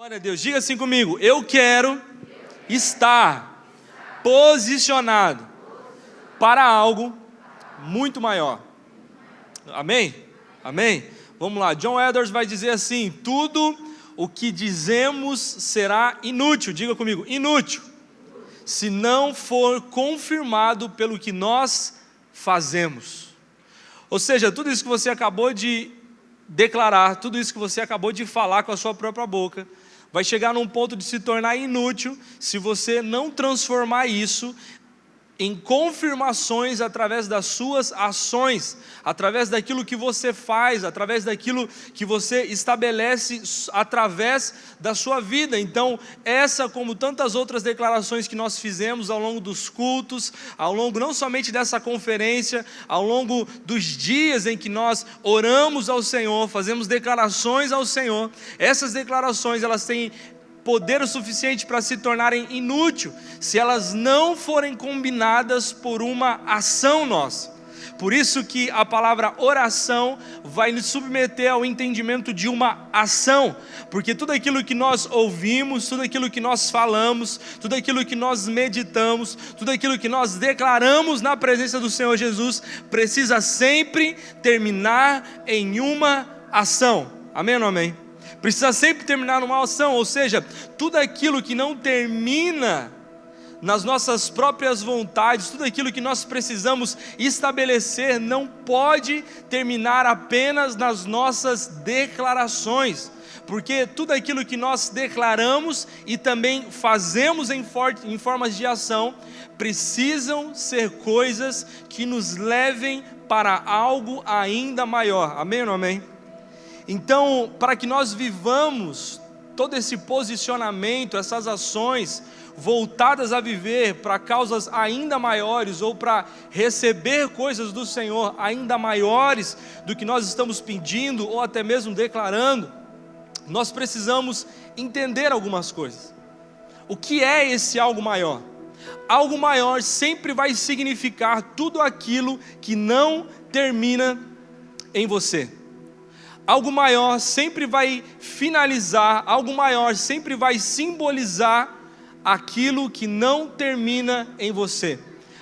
Glória a Deus, diga assim comigo: eu quero estar posicionado para algo muito maior. Amém? Amém? Vamos lá, John Edwards vai dizer assim: tudo o que dizemos será inútil, diga comigo, inútil, se não for confirmado pelo que nós fazemos. Ou seja, tudo isso que você acabou de declarar, tudo isso que você acabou de falar com a sua própria boca, vai chegar num ponto de se tornar inútil se você não transformar isso em confirmações através das suas ações, através daquilo que você faz, através daquilo que você estabelece através da sua vida. Então, essa, como tantas outras declarações que nós fizemos ao longo dos cultos, ao longo não somente dessa conferência, ao longo dos dias em que nós oramos ao Senhor, fazemos declarações ao Senhor, essas declarações, elas têm poder o suficiente para se tornarem inúteis, se elas não forem combinadas por uma ação nossa. Por isso que a palavra oração vai nos submeter ao entendimento de uma ação, porque tudo aquilo que nós ouvimos, tudo aquilo que nós falamos, tudo aquilo que nós meditamos, tudo aquilo que nós declaramos na presença do Senhor Jesus, precisa sempre terminar em uma ação. Amém ou não amém? Precisa sempre terminar numa ação, ou seja, tudo aquilo que não termina nas nossas próprias vontades, tudo aquilo que nós precisamos estabelecer, não pode terminar apenas nas nossas declarações, porque tudo aquilo que nós declaramos e também fazemos em formas de ação, precisam ser coisas que nos levem para algo ainda maior. Amém ou não amém? Então, para que nós vivamos todo esse posicionamento, essas ações voltadas a viver para causas ainda maiores ou para receber coisas do Senhor ainda maiores do que nós estamos pedindo ou até mesmo declarando, nós precisamos entender algumas coisas. O que é esse algo maior? Algo maior sempre vai significar tudo aquilo que não termina em você. Algo maior sempre vai finalizar, algo maior sempre vai simbolizar aquilo que não termina em você.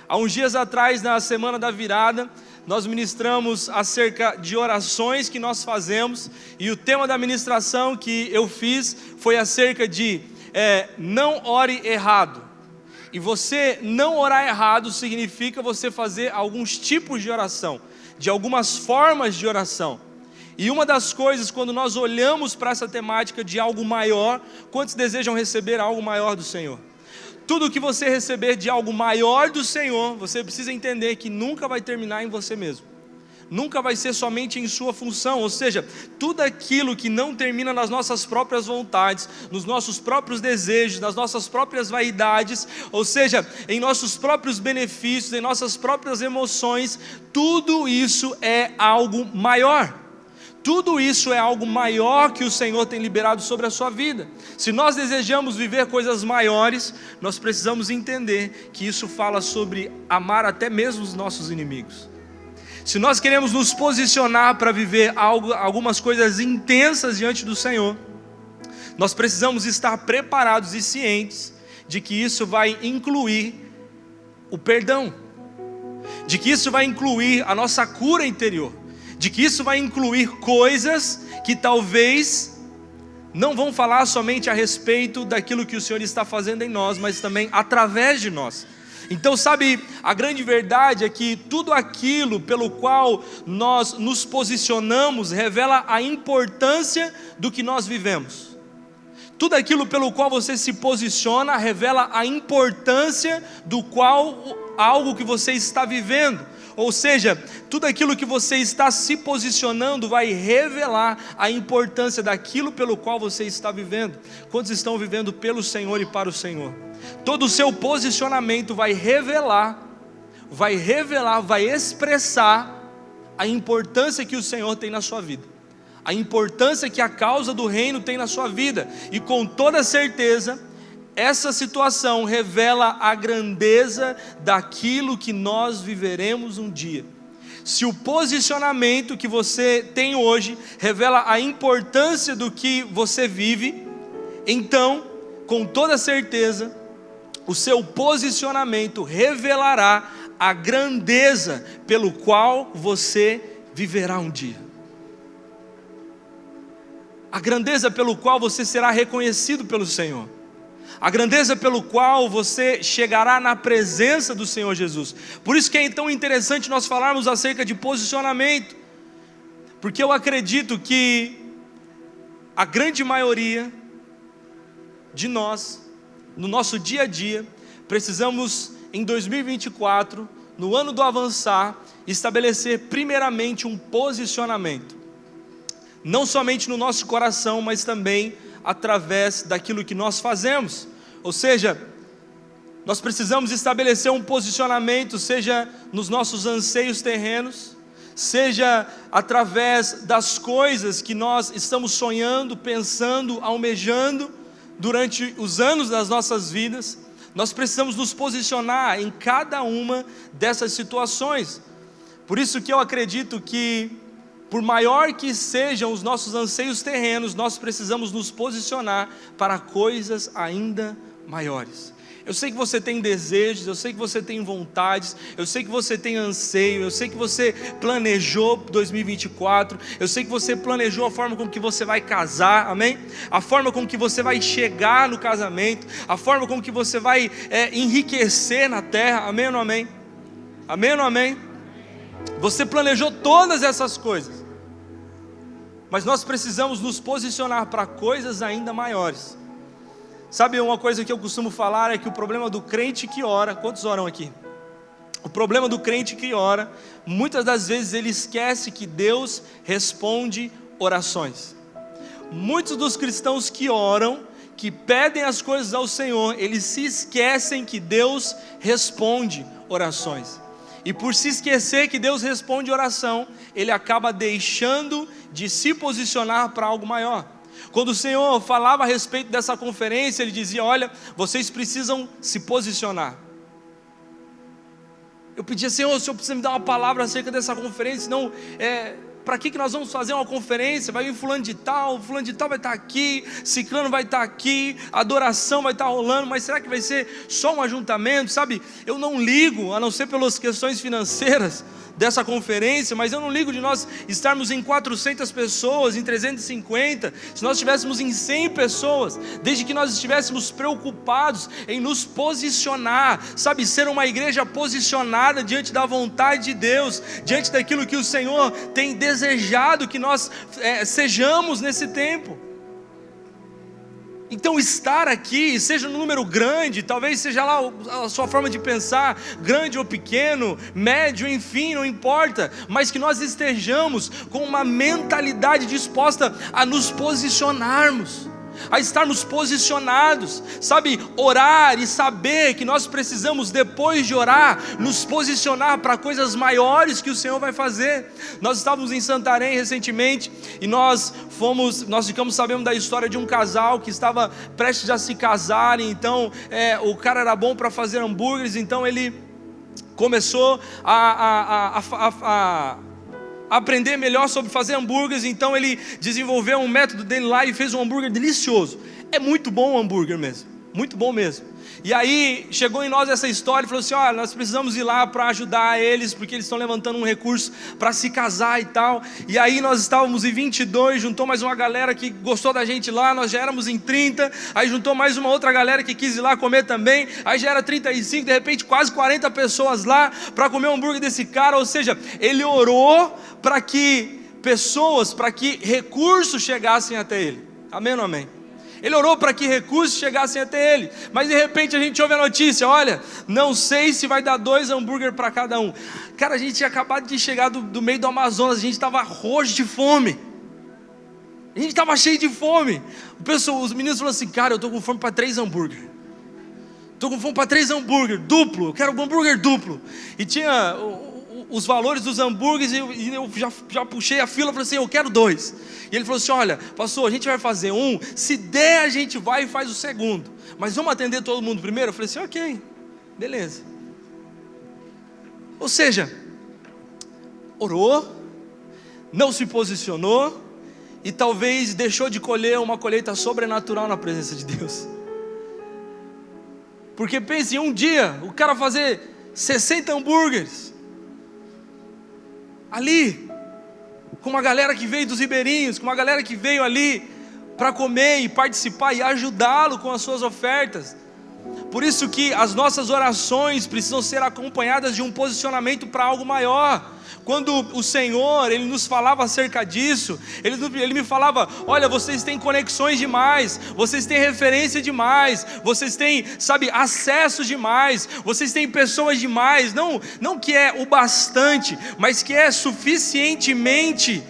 Há uns dias atrás, na semana da virada, nós ministramos acerca de orações que nós fazemos, e o tema da ministração que eu fiz foi acerca de não ore errado. E você não orar errado significa você fazer alguns tipos de oração, de algumas formas de oração. E uma das coisas, quando nós olhamos para essa temática de algo maior, quantos desejam receber algo maior do Senhor? Tudo que você receber de algo maior do Senhor, você precisa entender que nunca vai terminar em você mesmo. Nunca vai ser somente em sua função, ou seja, tudo aquilo que não termina nas nossas próprias vontades, nos nossos próprios desejos, nas nossas próprias vaidades, ou seja, em nossos próprios benefícios, em nossas próprias emoções, tudo isso é algo maior. Tudo isso é algo maior que o Senhor tem liberado sobre a sua vida. Se nós desejamos viver coisas maiores, nós precisamos entender que isso fala sobre amar até mesmo os nossos inimigos. Se nós queremos nos posicionar para viver algumas coisas intensas diante do Senhor, nós precisamos estar preparados e cientes de que isso vai incluir o perdão, de que isso vai incluir a nossa cura interior, de que isso vai incluir coisas que talvez não vão falar somente a respeito daquilo que o Senhor está fazendo em nós, mas também através de nós. Então, sabe, a grande verdade é que tudo aquilo pelo qual nós nos posicionamos revela a importância do que nós vivemos. Tudo aquilo pelo qual você se posiciona revela a importância do qual algo que você está vivendo. Ou seja, tudo aquilo que você está se posicionando vai revelar a importância daquilo pelo qual você está vivendo. Quantos estão vivendo pelo Senhor e para o Senhor? Todo o seu posicionamento vai revelar, vai expressar a importância que o Senhor tem na sua vida, a importância que a causa do reino tem na sua vida, e com toda certeza, essa situação revela a grandeza daquilo que nós viveremos um dia. Se o posicionamento que você tem hoje revela a importância do que você vive, então, com toda certeza, o seu posicionamento revelará a grandeza pelo qual você viverá um dia. A grandeza pelo qual você será reconhecido pelo Senhor. A grandeza pelo qual você chegará na presença do Senhor Jesus. Por isso que é tão interessante nós falarmos acerca de posicionamento. Porque eu acredito que a grande maioria de nós, no nosso dia a dia, precisamos em 2024, no ano do avançar, estabelecer primeiramente um posicionamento. Não somente no nosso coração, mas também através daquilo que nós fazemos. Ou seja, nós precisamos estabelecer um posicionamento, seja nos nossos anseios terrenos, seja através das coisas que nós estamos sonhando, pensando, almejando durante os anos das nossas vidas. Nós precisamos nos posicionar em cada uma dessas situações. Por isso que eu acredito que, por maior que sejam os nossos anseios terrenos, nós precisamos nos posicionar para coisas ainda maiores. Eu sei que você tem desejos, eu sei que você tem vontades, eu sei que você tem anseio, eu sei que você planejou 2024, eu sei que você planejou a forma com que você vai casar, amém? A forma com que você vai chegar no casamento, a forma com que você vai enriquecer na terra, amém ou não amém? Amém ou não amém? Você planejou todas essas coisas, mas nós precisamos nos posicionar para coisas ainda maiores. Sabe uma coisa que eu costumo falar é que o problema do crente que ora, quantos oram aqui? O problema do crente que ora, muitas das vezes ele esquece que Deus responde orações. Muitos dos cristãos que oram, que pedem as coisas ao Senhor, eles se esquecem que Deus responde orações. E por se esquecer que Deus responde oração, ele acaba deixando de se posicionar para algo maior. Quando o Senhor falava a respeito dessa conferência, Ele dizia: olha, vocês precisam se posicionar. Eu pedia: Senhor, o Senhor precisa me dar uma palavra acerca dessa conferência, senão, para que nós vamos fazer uma conferência? Vai vir fulano de tal vai estar aqui, ciclano vai estar aqui, adoração vai estar rolando, mas será que vai ser só um ajuntamento? Sabe, eu não ligo, a não ser pelas questões financeiras dessa conferência, mas eu não ligo de nós estarmos em 400 pessoas, em 350, se nós estivéssemos em 100 pessoas, desde que nós estivéssemos preocupados em nos posicionar, sabe, ser uma igreja posicionada diante da vontade de Deus, diante daquilo que o Senhor tem desejado que nós sejamos nesse tempo. Então estar aqui, seja um número grande, talvez seja lá a sua forma de pensar, grande ou pequeno, médio, enfim, não importa, mas que nós estejamos com uma mentalidade disposta a nos posicionarmos, a estarmos posicionados, sabe, orar e saber que nós precisamos, depois de orar, nos posicionar para coisas maiores que o Senhor vai fazer. Nós estávamos em Santarém recentemente e nós ficamos sabendo da história de um casal que estava prestes a se casar. Então o cara era bom para fazer hambúrgueres, então ele começou a aprender melhor sobre fazer hambúrgueres. Então ele desenvolveu um método dele lá e fez um hambúrguer delicioso. É muito bom o hambúrguer mesmo, muito bom mesmo. E aí chegou em nós essa história e falou assim: olha, nós precisamos ir lá para ajudar eles, porque eles estão levantando um recurso para se casar e tal. E aí nós estávamos em 22, juntou mais uma galera que gostou da gente lá, nós já éramos em 30, aí juntou mais uma outra galera que quis ir lá comer também, aí já era 35, de repente quase 40 pessoas lá para comer o hambúrguer desse cara. Ou seja, ele orou para que recursos chegassem até ele. Amém ou não amém? Ele orou para que recursos chegassem até ele, mas de repente a gente ouve a notícia: olha, não sei se vai dar 2 hambúrguer para cada um. Cara, a gente tinha acabado de chegar do meio do Amazonas, a gente estava roxo de fome, a gente estava cheio de fome. Os meninos falaram assim: cara, eu estou com fome para 3 hambúrguer, estou com fome para 3 hambúrguer, duplo, eu quero um hambúrguer duplo. E tinha os valores dos hambúrgueres, e eu já puxei a fila e falei assim: eu quero 2. E ele falou assim: olha, pastor, a gente vai fazer um, se der a gente vai e faz o segundo, mas vamos atender todo mundo primeiro? Eu falei assim: ok, beleza. Ou seja, orou, não se posicionou, e talvez deixou de colher uma colheita sobrenatural na presença de Deus. Porque pense em um dia, o cara fazer 60 hambúrgueres, ali, com uma galera que veio dos ribeirinhos, com uma galera que veio ali, para comer e participar e ajudá-lo com as suas ofertas. Por isso que as nossas orações precisam ser acompanhadas de um posicionamento para algo maior. Quando o Senhor, Ele nos falava acerca disso, Ele me falava, olha, vocês têm conexões demais, vocês têm referência demais, vocês têm, acesso demais, vocês têm pessoas demais, não que é o bastante, mas que é suficientemente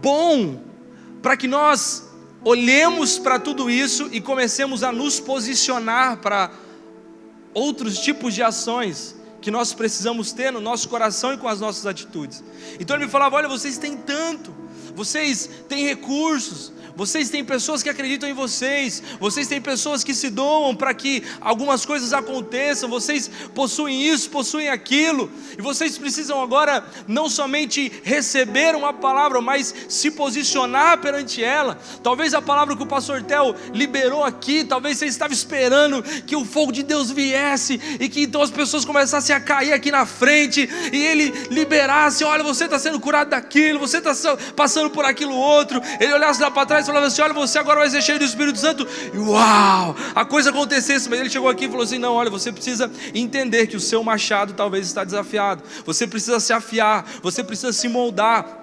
bom, para que nós olhemos para tudo isso e comecemos a nos posicionar para outros tipos de ações que nós precisamos ter no nosso coração e com as nossas atitudes. Então ele me falava, olha, vocês têm tanto, vocês têm recursos, vocês têm pessoas que acreditam em vocês têm pessoas que se doam para que algumas coisas aconteçam, vocês possuem isso, possuem aquilo, e vocês precisam agora não somente receber uma palavra, mas se posicionar perante ela. Talvez a palavra que o pastor Theo liberou aqui, talvez você estava esperando que o fogo de Deus viesse, e que então as pessoas começassem a cair aqui na frente, e ele liberasse, olha, você está sendo curado daquilo, você está passando por aquilo outro, ele olhasse lá para trás falava assim, olha, você agora vai ser cheio do Espírito Santo, e uau, a coisa acontecesse. Mas ele chegou aqui e falou assim, não, olha, você precisa entender que o seu machado talvez está desafiado, você precisa se afiar, você precisa se moldar,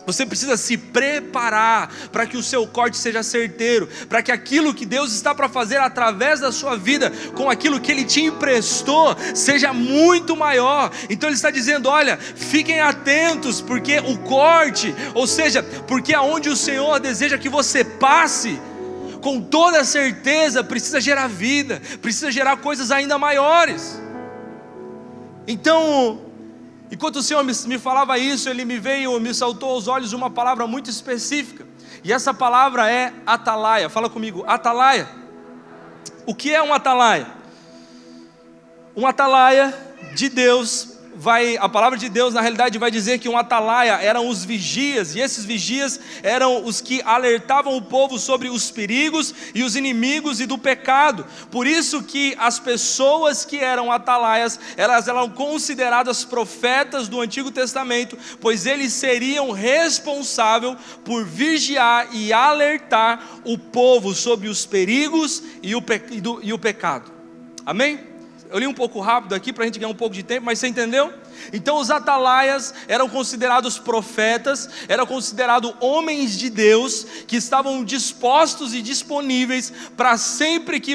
você precisa se preparar para que o seu corte seja certeiro, para que aquilo que Deus está para fazer através da sua vida, com aquilo que Ele te emprestou, seja muito maior. Então Ele está dizendo, olha, fiquem atentos, porque o corte, ou seja, porque aonde o Senhor deseja que você passe, com toda certeza precisa gerar vida, precisa gerar coisas ainda maiores. Então, enquanto o Senhor me falava isso, Ele me saltou aos olhos uma palavra muito específica, e essa palavra é atalaia. Fala comigo, atalaia. O que é um atalaia? Um atalaia de Deus, a palavra de Deus na realidade vai dizer que um atalaia eram os vigias, e esses vigias eram os que alertavam o povo sobre os perigos e os inimigos e do pecado. Por isso que as pessoas que eram atalaias, elas eram consideradas profetas do Antigo Testamento, pois eles seriam responsáveis por vigiar e alertar o povo sobre os perigos e o pecado. Amém? Eu li um pouco rápido aqui para a gente ganhar um pouco de tempo, mas você entendeu? Então os atalaias eram considerados profetas, eram considerados homens de Deus, que estavam dispostos e disponíveis para sempre que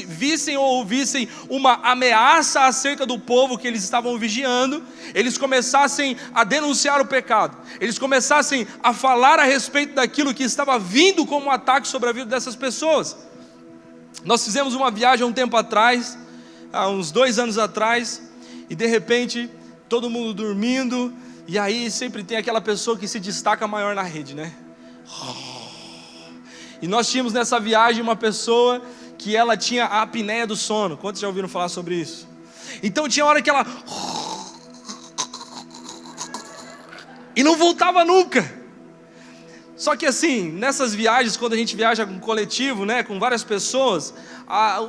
vissem ou ouvissem uma ameaça acerca do povo que eles estavam vigiando, eles começassem a denunciar o pecado, eles começassem a falar a respeito daquilo que estava vindo como um ataque sobre a vida dessas pessoas. Nós fizemos uma viagem há um tempo atrás, há uns 2 anos atrás, e de repente, todo mundo dormindo, e aí sempre tem aquela pessoa que se destaca maior na rede, né? E nós tínhamos nessa viagem uma pessoa que ela tinha a apneia do sono. Quantos já ouviram falar sobre isso? Então tinha hora que ela... e não voltava nunca. Só que assim, nessas viagens, quando a gente viaja com coletivo, né, com várias pessoas,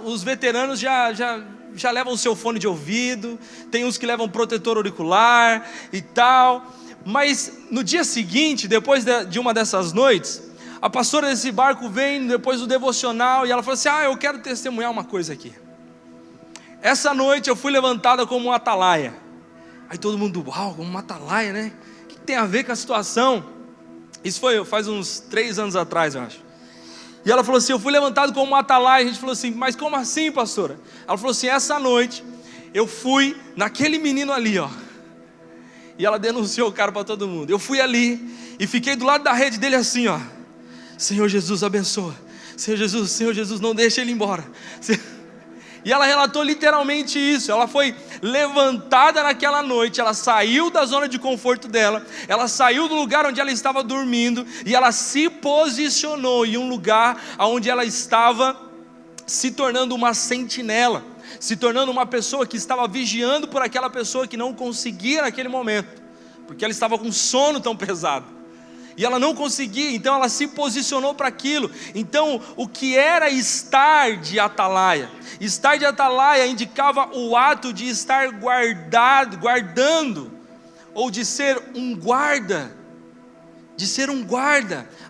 os veteranos já levam o seu fone de ouvido, tem uns que levam protetor auricular e tal. Mas no dia seguinte, depois de uma dessas noites, a pastora desse barco vem depois do devocional e ela fala assim, eu quero testemunhar uma coisa aqui. Essa noite eu fui levantada como um atalaia. Aí todo mundo, uau, como uma atalaia, né? O que tem a ver com a situação? Isso faz uns 3 anos atrás, eu acho. E ela falou assim, eu fui levantado como um atalaia. A gente falou assim, mas como assim, pastora? Ela falou assim, essa noite eu fui naquele menino ali, ó. E ela denunciou o cara para todo mundo. Eu fui ali e fiquei do lado da rede dele assim, ó. Senhor Jesus, abençoa. Senhor Jesus, não deixa ele embora. E ela relatou literalmente isso. Ela foi levantada naquela noite, ela saiu da zona de conforto dela, ela saiu do lugar onde ela estava dormindo, e ela se posicionou em um lugar onde ela estava se tornando uma sentinela, se tornando uma pessoa que estava vigiando por aquela pessoa que não conseguia naquele momento, porque ela estava com sono tão pesado. E ela não conseguia, então ela se posicionou para aquilo. Então, o que era estar de atalaia? Estar de atalaia indicava o ato de estar guardando, ou de ser um guarda,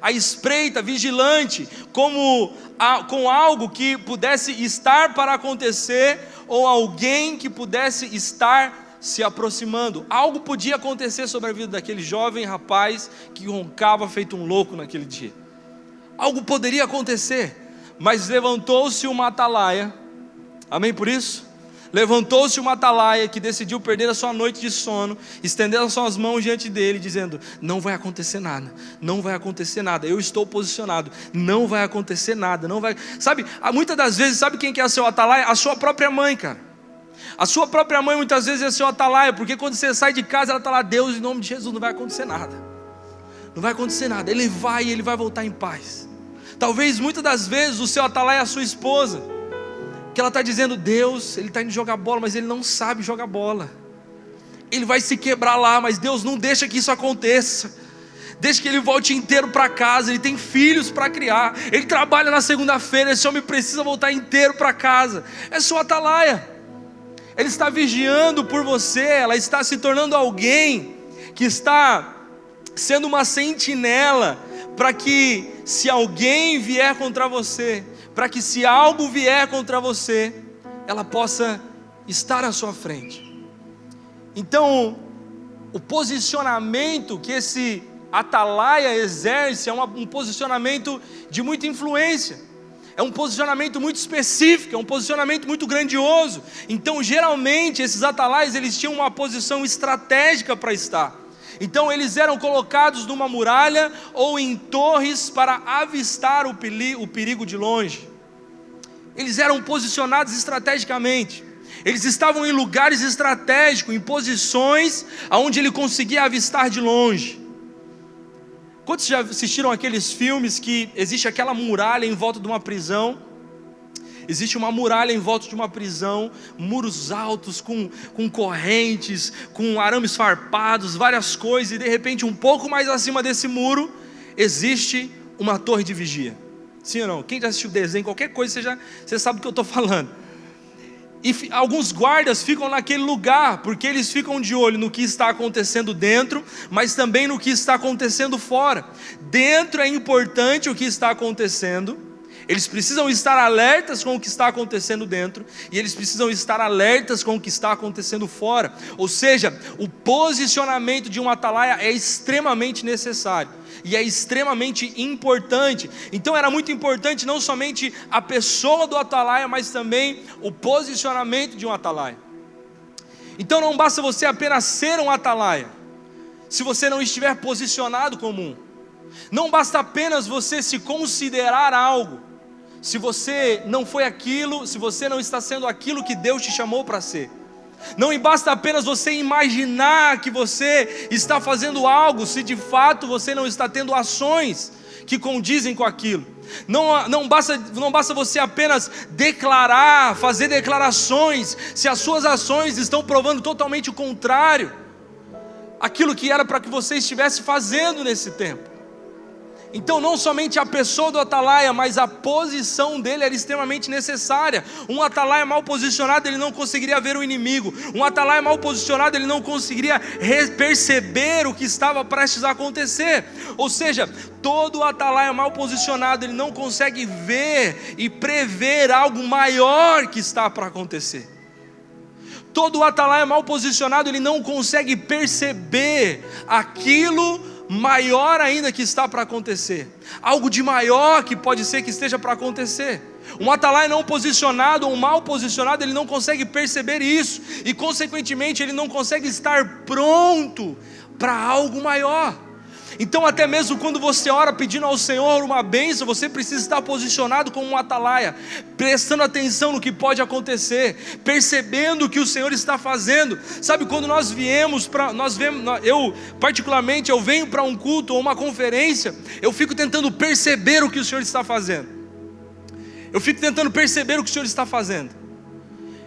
à espreita, vigilante, com algo que pudesse estar para acontecer, ou alguém que pudesse estar se aproximando. Algo podia acontecer sobre a vida daquele jovem rapaz que roncava feito um louco naquele dia. Algo poderia acontecer, mas levantou-se uma atalaia, amém por isso? Levantou-se uma atalaia que decidiu perder a sua noite de sono, estendendo as suas mãos diante dele, dizendo: não vai acontecer nada, não vai acontecer nada, eu estou posicionado, não vai acontecer nada, não vai... Sabe, muitas das vezes, sabe quem que é o seu atalaia? A sua própria mãe, cara. A sua própria mãe muitas vezes é seu atalaia, porque quando você sai de casa, ela está lá: Deus, em nome de Jesus, não vai acontecer nada, não vai acontecer nada, ele vai voltar em paz. Talvez muitas das vezes o seu atalaia é a sua esposa, que ela está dizendo: Deus, ele está indo jogar bola, mas ele não sabe jogar bola, ele vai se quebrar lá, mas Deus, não deixa que isso aconteça, deixa que ele volte inteiro para casa, ele tem filhos para criar, ele trabalha na segunda-feira, esse homem precisa voltar inteiro para casa. É sua atalaia, ele está vigiando por você, ela está se tornando alguém que está sendo uma sentinela, para que se alguém vier contra você, para que se algo vier contra você, ela possa estar à sua frente. Então, o posicionamento que esse atalaia exerce é um posicionamento de muita influência, é um posicionamento muito específico, é um posicionamento muito grandioso. Então, geralmente, esses atalaias, eles tinham uma posição estratégica para estar. Então, eles eram colocados numa muralha ou em torres para avistar o perigo de longe. Eles eram posicionados estrategicamente. Eles estavam em lugares estratégicos, em posições onde ele conseguia avistar de longe. Quantos já assistiram aqueles filmes que existe aquela muralha em volta de uma prisão? Existe uma muralha em volta de uma prisão, muros altos, com correntes, com arames farpados, várias coisas, e de repente um pouco mais acima desse muro, existe uma torre de vigia. Sim ou não? Quem já assistiu desenho, qualquer coisa, você sabe do que eu estou falando. E alguns guardas ficam naquele lugar, porque eles ficam de olho no que está acontecendo dentro, mas também no que está acontecendo fora. Dentro é importante o que está acontecendo, eles precisam estar alertas com o que está acontecendo dentro, e eles precisam estar alertas com o que está acontecendo fora. Ou seja, o posicionamento de um atalaia é extremamente necessário, e é extremamente importante. Então era muito importante não somente a pessoa do atalaia, mas também o posicionamento de um atalaia. Então não basta você apenas ser um atalaia, se você não estiver posicionado como um. Não basta apenas você se considerar algo, se você não foi aquilo, se você não está sendo aquilo que Deus te chamou para ser. Não basta apenas você imaginar que você está fazendo algo, se de fato você não está tendo ações que condizem com aquilo. Não basta você apenas declarar, fazer declarações, se as suas ações estão provando totalmente o contrário, aquilo que era para que você estivesse fazendo nesse tempo. Então não somente a pessoa do atalaia, mas a posição dele era extremamente necessária. Um atalaia mal posicionado, ele não conseguiria ver o inimigo. Um atalaia mal posicionado, ele não conseguiria perceber o que estava prestes a acontecer. Ou seja, todo atalaia mal posicionado, ele não consegue ver e prever algo maior que está para acontecer. Todo atalaia mal posicionado, ele não consegue perceber aquilo maior ainda que está para acontecer, algo de maior que pode ser que esteja para acontecer. Um atalaia não posicionado ou mal posicionado, ele não consegue perceber isso, e consequentemente ele não consegue estar pronto para algo maior. Então até mesmo quando você ora pedindo ao Senhor uma bênção, você precisa estar posicionado como um atalaia, prestando atenção no que pode acontecer, percebendo o que o Senhor está fazendo. Sabe, quando eu particularmente, eu venho para um culto ou uma conferência, eu fico tentando perceber o que o Senhor está fazendo.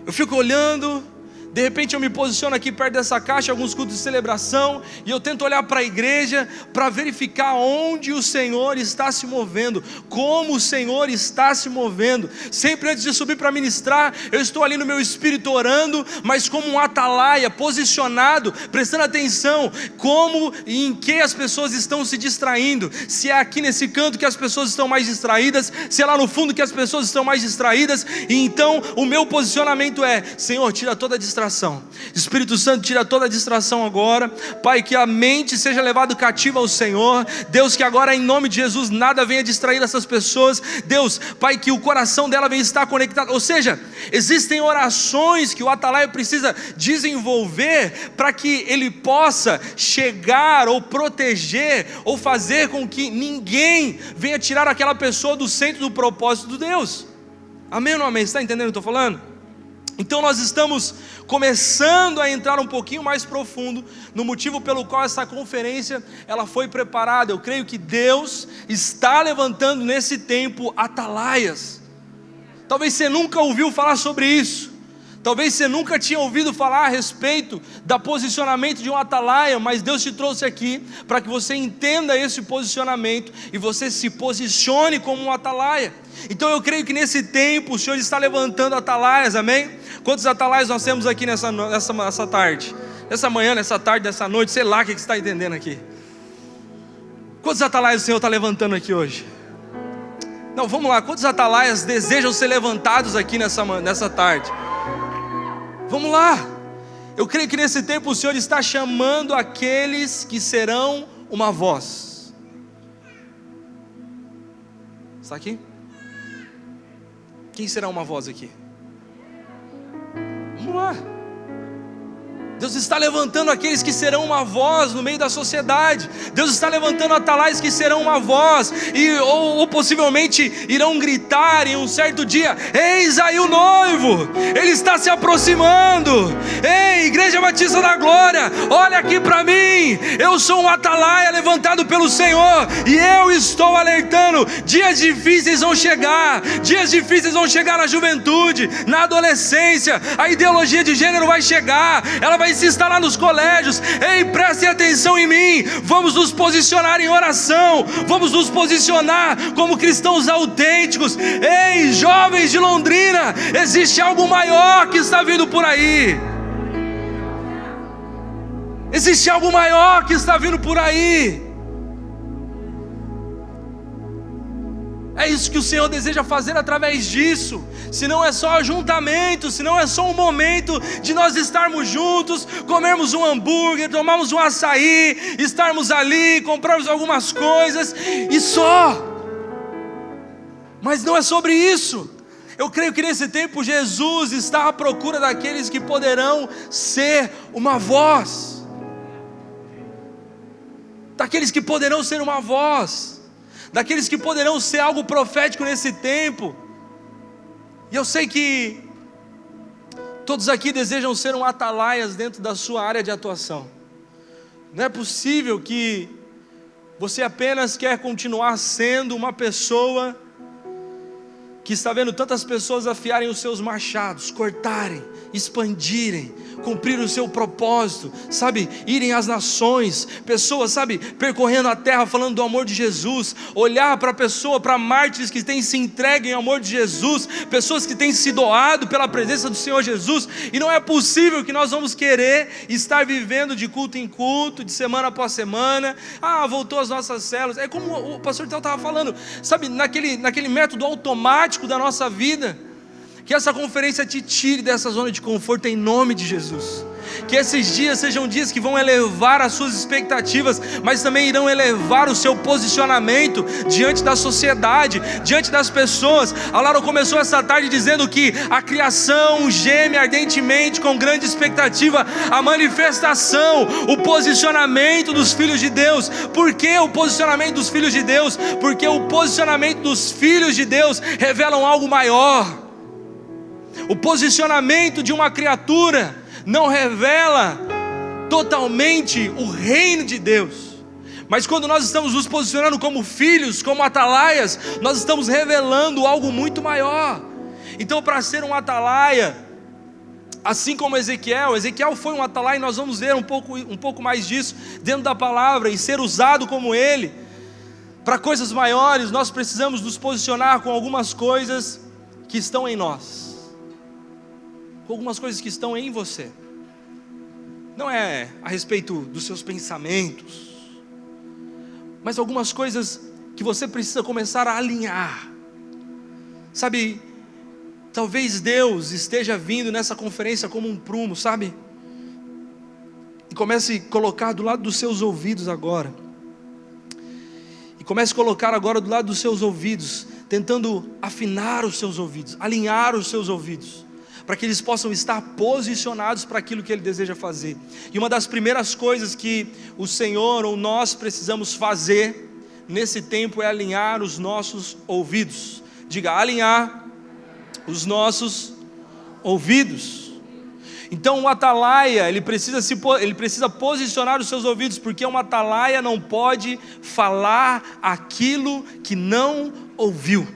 Eu fico olhando, De repente eu me posiciono aqui perto dessa caixa, alguns cultos de celebração, e eu tento olhar para a igreja para verificar onde o Senhor está se movendo, como o Senhor está se movendo. Sempre antes de subir para ministrar, eu estou ali no meu espírito orando, mas como um atalaia, posicionado, prestando atenção como e em que as pessoas estão se distraindo. Se é aqui nesse canto que as pessoas estão mais distraídas, se é lá no fundo que as pessoas estão mais distraídas. E então o meu posicionamento é: Senhor, tira toda a distração. Espírito Santo, tira toda a distração agora. Pai, que a mente seja levada cativa ao Senhor. Deus, que agora em nome de Jesus nada venha distrair essas pessoas. Deus, Pai, que o coração dela venha estar conectado. Ou seja, existem orações que o atalaia precisa desenvolver para que ele possa chegar ou proteger ou fazer com que ninguém venha tirar aquela pessoa do centro do propósito de Deus. Amém ou não amém? Você está entendendo o que eu estou falando? Então nós estamos começando a entrar um pouquinho mais profundo no motivo pelo qual essa conferência ela foi preparada. Eu creio que Deus está levantando nesse tempo atalaias. Talvez você nunca ouviu falar sobre isso. Talvez você nunca tinha ouvido falar a respeito do posicionamento de um atalaia, mas Deus te trouxe aqui para que você entenda esse posicionamento e você se posicione como um atalaia. Então eu creio que nesse tempo o Senhor está levantando atalaias, amém? Quantos atalaias nós temos aqui nessa tarde? Nessa manhã, nessa tarde, nessa noite, sei lá o que você está entendendo aqui. Quantos atalaias o Senhor está levantando aqui hoje? Não, vamos lá, quantos atalaias desejam ser levantados aqui nessa tarde? Vamos lá. Eu creio que nesse tempo o Senhor está chamando aqueles que serão uma voz. Está aqui? Quem será uma voz aqui? Vamos lá. Deus está levantando aqueles que serão uma voz no meio da sociedade. Deus está levantando atalaias que serão uma voz ou possivelmente irão gritar em um certo dia: eis aí o noivo, ele está se aproximando. Ei, Igreja Batista da Glória, olha aqui para mim. Eu sou um atalaia levantado pelo Senhor, e eu estou alertando: dias difíceis vão chegar. Dias difíceis vão chegar na juventude, na adolescência. A ideologia de gênero vai chegar, ela vai se instalar nos colégios. Ei, prestem atenção em mim. Vamos nos posicionar em oração. Vamos nos posicionar como cristãos autênticos. Ei, jovens de Londrina, existe algo maior que está vindo por aí. Existe algo maior que está vindo por aí. É isso que o Senhor deseja fazer através disso. Se não é só ajuntamento, se não é só um momento de nós estarmos juntos, comermos um hambúrguer, tomarmos um açaí, estarmos ali, comprarmos algumas coisas e só. Mas não é sobre isso. Eu creio que nesse tempo Jesus está à procura daqueles que poderão ser uma voz. Daqueles que poderão ser uma voz. Daqueles que poderão ser algo profético nesse tempo. E eu sei que todos aqui desejam ser um atalaias dentro da sua área de atuação. Não é possível que você apenas quer continuar sendo uma pessoa que está vendo tantas pessoas afiarem os seus machados, cortarem, expandirem, cumprir o seu propósito, sabe, irem às nações, pessoas, sabe, percorrendo a terra falando do amor de Jesus, olhar para a pessoa, para mártires que têm se entregue em amor de Jesus, pessoas que têm se doado pela presença do Senhor Jesus, e não é possível que nós vamos querer estar vivendo de culto em culto, de semana após semana. Voltou às nossas células, é como o pastor Théo estava falando, sabe, naquele método automático da nossa vida. Que essa conferência te tire dessa zona de conforto em nome de Jesus. Que esses dias sejam dias que vão elevar as suas expectativas, mas também irão elevar o seu posicionamento diante da sociedade, diante das pessoas. A Laura começou essa tarde dizendo que a criação geme ardentemente com grande expectativa a manifestação, o posicionamento dos filhos de Deus. Por que o posicionamento dos filhos de Deus? Porque o posicionamento dos filhos de Deus revelam algo maior. O posicionamento de uma criatura não revela totalmente o reino de Deus, mas quando nós estamos nos posicionando como filhos, como atalaias, nós estamos revelando algo muito maior. Então, para ser um atalaia, Assim como Ezequiel foi um atalaia, e nós vamos ver um pouco mais disso dentro da palavra, e ser usado como ele, para coisas maiores. Nós precisamos nos posicionar com algumas coisas que estão em nós, com algumas coisas que estão em você. Não é a respeito dos seus pensamentos, mas algumas coisas que você precisa começar a alinhar. Sabe, talvez Deus esteja vindo nessa conferência como um prumo, sabe? E comece a colocar do lado dos seus ouvidos agora. E comece a colocar agora do lado dos seus ouvidos, tentando afinar os seus ouvidos, alinhar os seus ouvidos, para que eles possam estar posicionados para aquilo que Ele deseja fazer. E uma das primeiras coisas que o Senhor ou nós precisamos fazer nesse tempo é alinhar os nossos ouvidos. Diga, alinhar os nossos ouvidos. Então o atalaia, ele precisa posicionar os seus ouvidos, porque um atalaia não pode falar aquilo que não ouviu.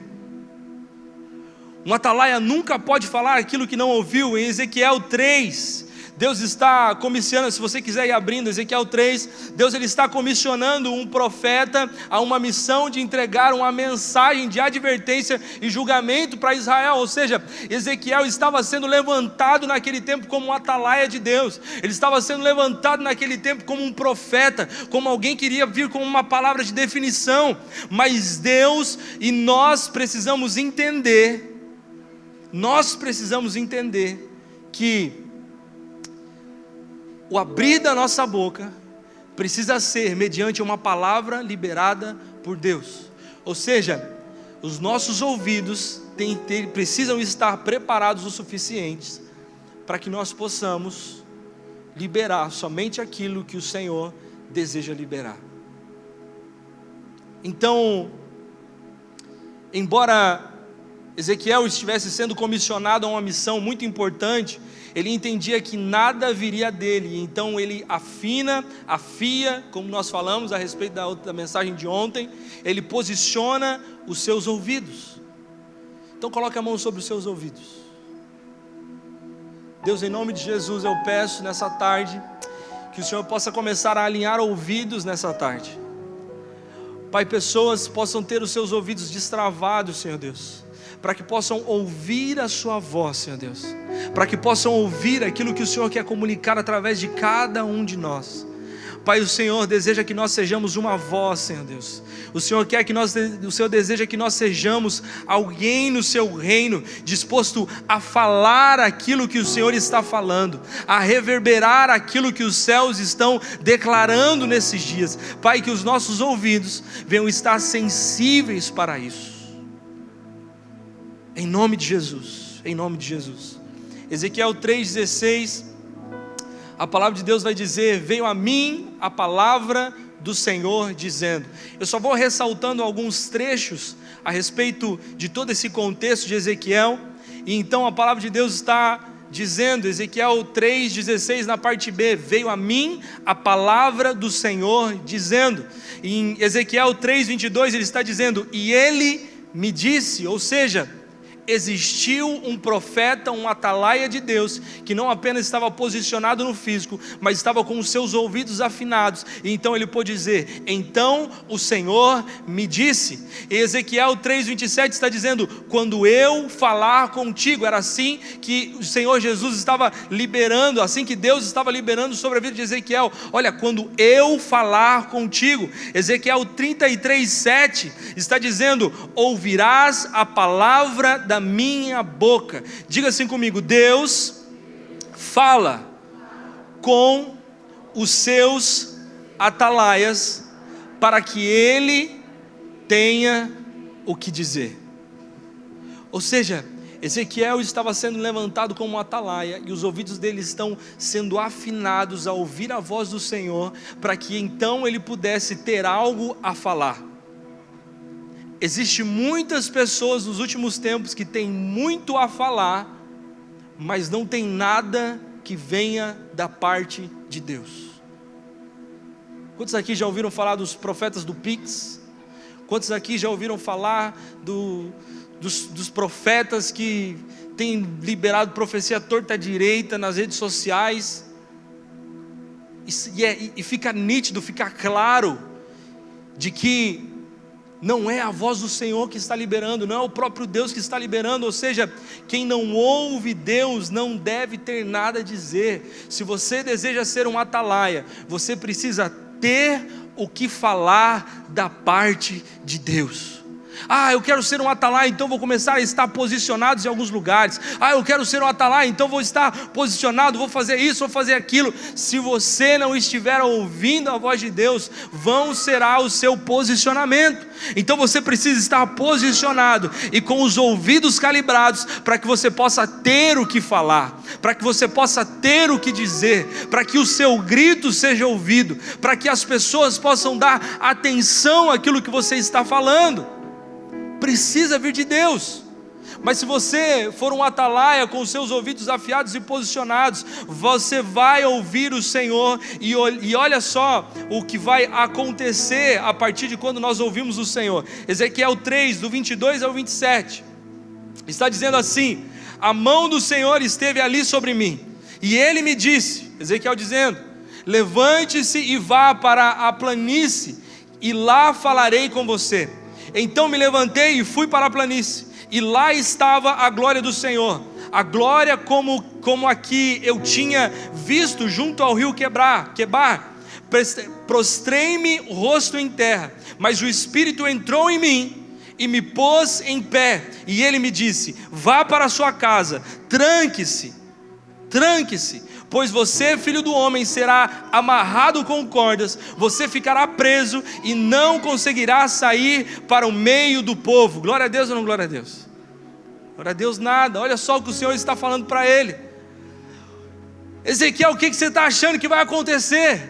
Um atalaia nunca pode falar aquilo que não ouviu. Em Ezequiel 3, Deus está comissionando, se você quiser ir abrindo, Ezequiel 3, Deus ele está comissionando um profeta a uma missão de entregar uma mensagem de advertência e julgamento para Israel. Ou seja, Ezequiel estava sendo levantado naquele tempo como um atalaia de Deus. Ele estava sendo levantado naquele tempo como um profeta, como alguém que iria vir com uma palavra de definição. Mas Deus e nós precisamos entender que o abrir da nossa boca precisa ser mediante uma palavra liberada por Deus. Ou seja, os nossos ouvidos precisam estar preparados o suficiente para que nós possamos liberar somente aquilo que o Senhor deseja liberar. Então, embora Ezequiel estivesse sendo comissionado a uma missão muito importante, ele entendia que nada viria dele. Então ele afia, como nós falamos a respeito da mensagem de ontem, ele posiciona os seus ouvidos. Então coloque a mão sobre os seus ouvidos. Deus, em nome de Jesus, eu peço nessa tarde que o Senhor possa começar a alinhar ouvidos nessa tarde. Pai, pessoas possam ter os seus ouvidos destravados, Senhor Deus, para que possam ouvir a sua voz, Senhor Deus, para que possam ouvir aquilo que o Senhor quer comunicar através de cada um de nós. Pai, o Senhor deseja que nós sejamos uma voz, Senhor Deus. O Senhor deseja que nós sejamos alguém no seu reino, disposto a falar aquilo que o Senhor está falando, a reverberar aquilo que os céus estão declarando nesses dias. Pai, que os nossos ouvidos venham estar sensíveis para isso. Em nome de Jesus, em nome de Jesus. Ezequiel 3,16, a palavra de Deus vai dizer: veio a mim a palavra do Senhor dizendo. Eu só vou ressaltando alguns trechos a respeito de todo esse contexto de Ezequiel. E então a palavra de Deus está dizendo, Ezequiel 3,16 na parte B, veio a mim a palavra do Senhor dizendo. E em Ezequiel 3,22 ele está dizendo, e ele me disse, ou seja, existiu um profeta, um atalaia de Deus, que não apenas estava posicionado no físico, mas estava com os seus ouvidos afinados, e então ele pôde dizer, então o Senhor me disse. E Ezequiel 3,27 está dizendo, quando eu falar contigo. Era assim que o Senhor Jesus estava liberando, assim que Deus estava liberando sobre a vida de Ezequiel, olha, quando eu falar contigo. Ezequiel 33,7 está dizendo, ouvirás a palavra da minha boca. Diga assim comigo, Deus fala com os seus atalaias para que ele tenha o que dizer. Ou seja, Ezequiel estava sendo levantado como um atalaia, e os ouvidos dele estão sendo afinados a ouvir a voz do Senhor, para que então ele pudesse ter algo a falar. Existem muitas pessoas nos últimos tempos que têm muito a falar, mas não tem nada que venha da parte de Deus. Quantos aqui já ouviram falar dos profetas do Pix? Quantos aqui já ouviram falar dos profetas que tem liberado profecia torta à direita nas redes sociais, e fica nítido, fica claro, de que não é a voz do Senhor que está liberando, não é o próprio Deus que está liberando. Ou seja, quem não ouve Deus não deve ter nada a dizer. Se você deseja ser um atalaia, você precisa ter o que falar da parte de Deus. Eu quero ser um atalaia, então vou começar a estar posicionado em alguns lugares. Eu quero ser um atalaia, então vou estar posicionado, vou fazer isso, vou fazer aquilo. Se você não estiver ouvindo a voz de Deus, vão será o seu posicionamento. Então você precisa estar posicionado e com os ouvidos calibrados, para que você possa ter o que falar, para que você possa ter o que dizer, para que o seu grito seja ouvido, para que as pessoas possam dar atenção àquilo que você está falando. Precisa vir de Deus. Mas se você for um atalaia com os seus ouvidos afiados e posicionados, você vai ouvir o Senhor, e olha só o que vai acontecer a partir de quando nós ouvimos o Senhor. Ezequiel 3, do 22 ao 27, está dizendo assim: a mão do Senhor esteve ali sobre mim, e Ele me disse, Ezequiel dizendo: levante-se e vá para a planície, e lá falarei com você. Então me levantei e fui para a planície, e lá estava a glória do Senhor, a glória como a que eu tinha visto junto ao rio Quebar. Prostrei-me o rosto em terra, mas o Espírito entrou em mim e me pôs em pé, e Ele me disse: vá para a sua casa, tranque-se, pois você, filho do homem, será amarrado com cordas, você ficará preso e não conseguirá sair para o meio do povo. Glória a Deus ou não glória a Deus? Glória a Deus nada. Olha só o que o Senhor está falando para ele. Ezequiel, o que você está achando que vai acontecer?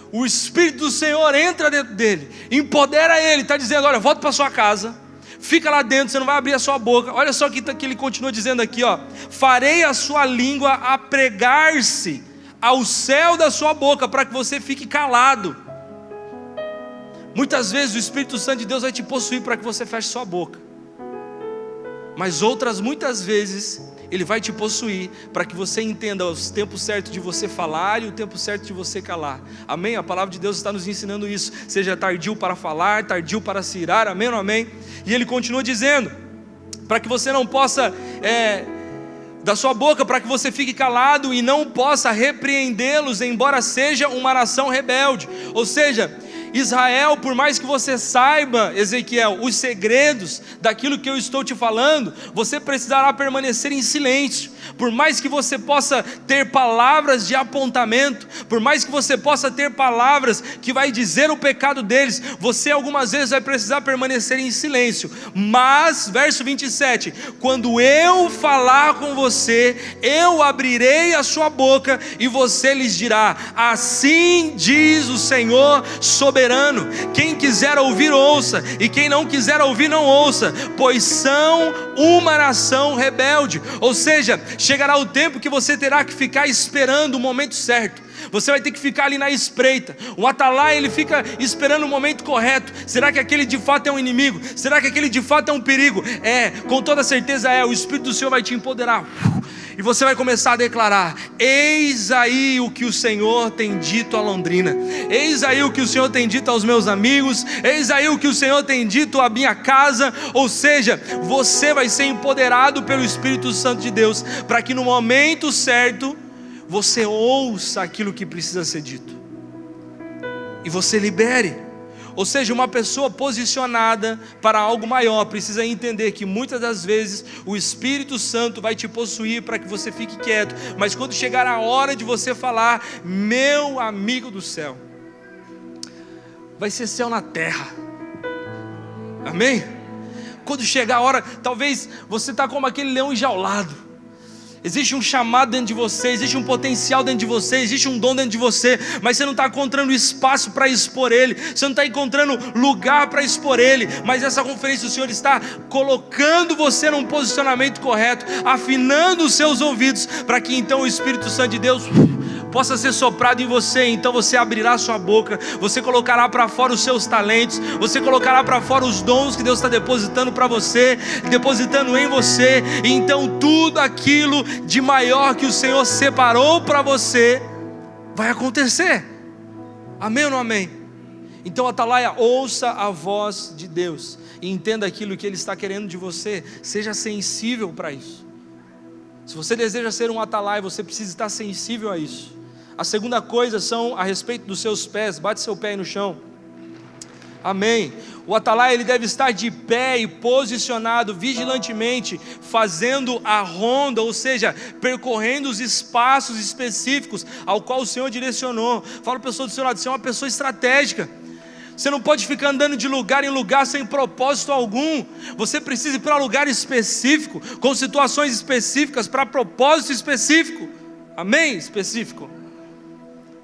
O Espírito do Senhor entra dentro dele, empodera ele, está dizendo: olha, volta para sua casa, fica lá dentro, você não vai abrir a sua boca. Olha só o que ele continua dizendo aqui, farei a sua língua apregar-se ao céu da sua boca, para que você fique calado. Muitas vezes o Espírito Santo de Deus vai te possuir para que você feche sua boca, mas muitas vezes Ele vai te possuir para que você entenda os tempos certos de você falar e o tempo certo de você calar. Amém? A palavra de Deus está nos ensinando isso. Seja tardio para falar, tardio para se irar. Amém ou não amém? E Ele continua dizendo, para que você não possa da sua boca, para que você fique calado e não possa repreendê-los, embora seja uma nação rebelde. Ou seja, Israel, por mais que você saiba, Ezequiel, os segredos daquilo que eu estou te falando, você precisará permanecer em silêncio. Por mais que você possa ter palavras de apontamento, por mais que você possa ter palavras que vai dizer o pecado deles, você algumas vezes vai precisar permanecer em silêncio. Mas, verso 27, quando eu falar com você, eu abrirei a sua boca e você lhes dirá: assim diz o Senhor soberano. Quem quiser ouvir, ouça, e quem não quiser ouvir, não ouça, pois são uma nação rebelde. Ou seja, chegará o tempo que você terá que ficar esperando o momento certo. Você vai ter que ficar ali na espreita. O atalaia, ele fica esperando o momento correto. Será que aquele de fato é um inimigo? Será que aquele de fato é um perigo? Com toda certeza o Espírito do Senhor vai te empoderar, e você vai começar a declarar: eis aí o que o Senhor tem dito a Londrina, eis aí o que o Senhor tem dito aos meus amigos, eis aí o que o Senhor tem dito à minha casa. Ou seja, você vai ser empoderado pelo Espírito Santo de Deus, para que no momento certo você ouça aquilo que precisa ser dito e você libere. Ou seja, uma pessoa posicionada para algo maior precisa entender que muitas das vezes o Espírito Santo vai te possuir para que você fique quieto, mas quando chegar a hora de você falar, meu amigo do céu, vai ser céu na terra. Amém? Quando chegar a hora, talvez você está como aquele leão enjaulado. Existe um chamado dentro de você, existe um potencial dentro de você, existe um dom dentro de você, mas você não está encontrando espaço para expor ele, você não está encontrando lugar para expor ele. Mas essa conferência do Senhor está colocando você num posicionamento correto, afinando os seus ouvidos, para que então o Espírito Santo de Deus possa ser soprado em você. Então você abrirá sua boca, você colocará para fora os seus talentos, você colocará para fora os dons que Deus está depositando para você, depositando em você. E então tudo aquilo de maior que o Senhor separou para você vai acontecer. Amém ou não amém? Então, atalaia, ouça a voz de Deus e entenda aquilo que Ele está querendo de você. Seja sensível para isso. Se você deseja ser um atalaia, você precisa estar sensível a isso. A segunda coisa são a respeito dos seus pés. Bate seu pé aí no chão. Amém. O atalaia, ele deve estar de pé e posicionado vigilantemente, fazendo a ronda, ou seja, percorrendo os espaços específicos ao qual o Senhor direcionou. Fala para a pessoa do seu lado, você é uma pessoa estratégica. Você não pode ficar andando de lugar em lugar sem propósito algum. Você precisa ir para um lugar específico, com situações específicas, para propósito específico. Amém? Específico.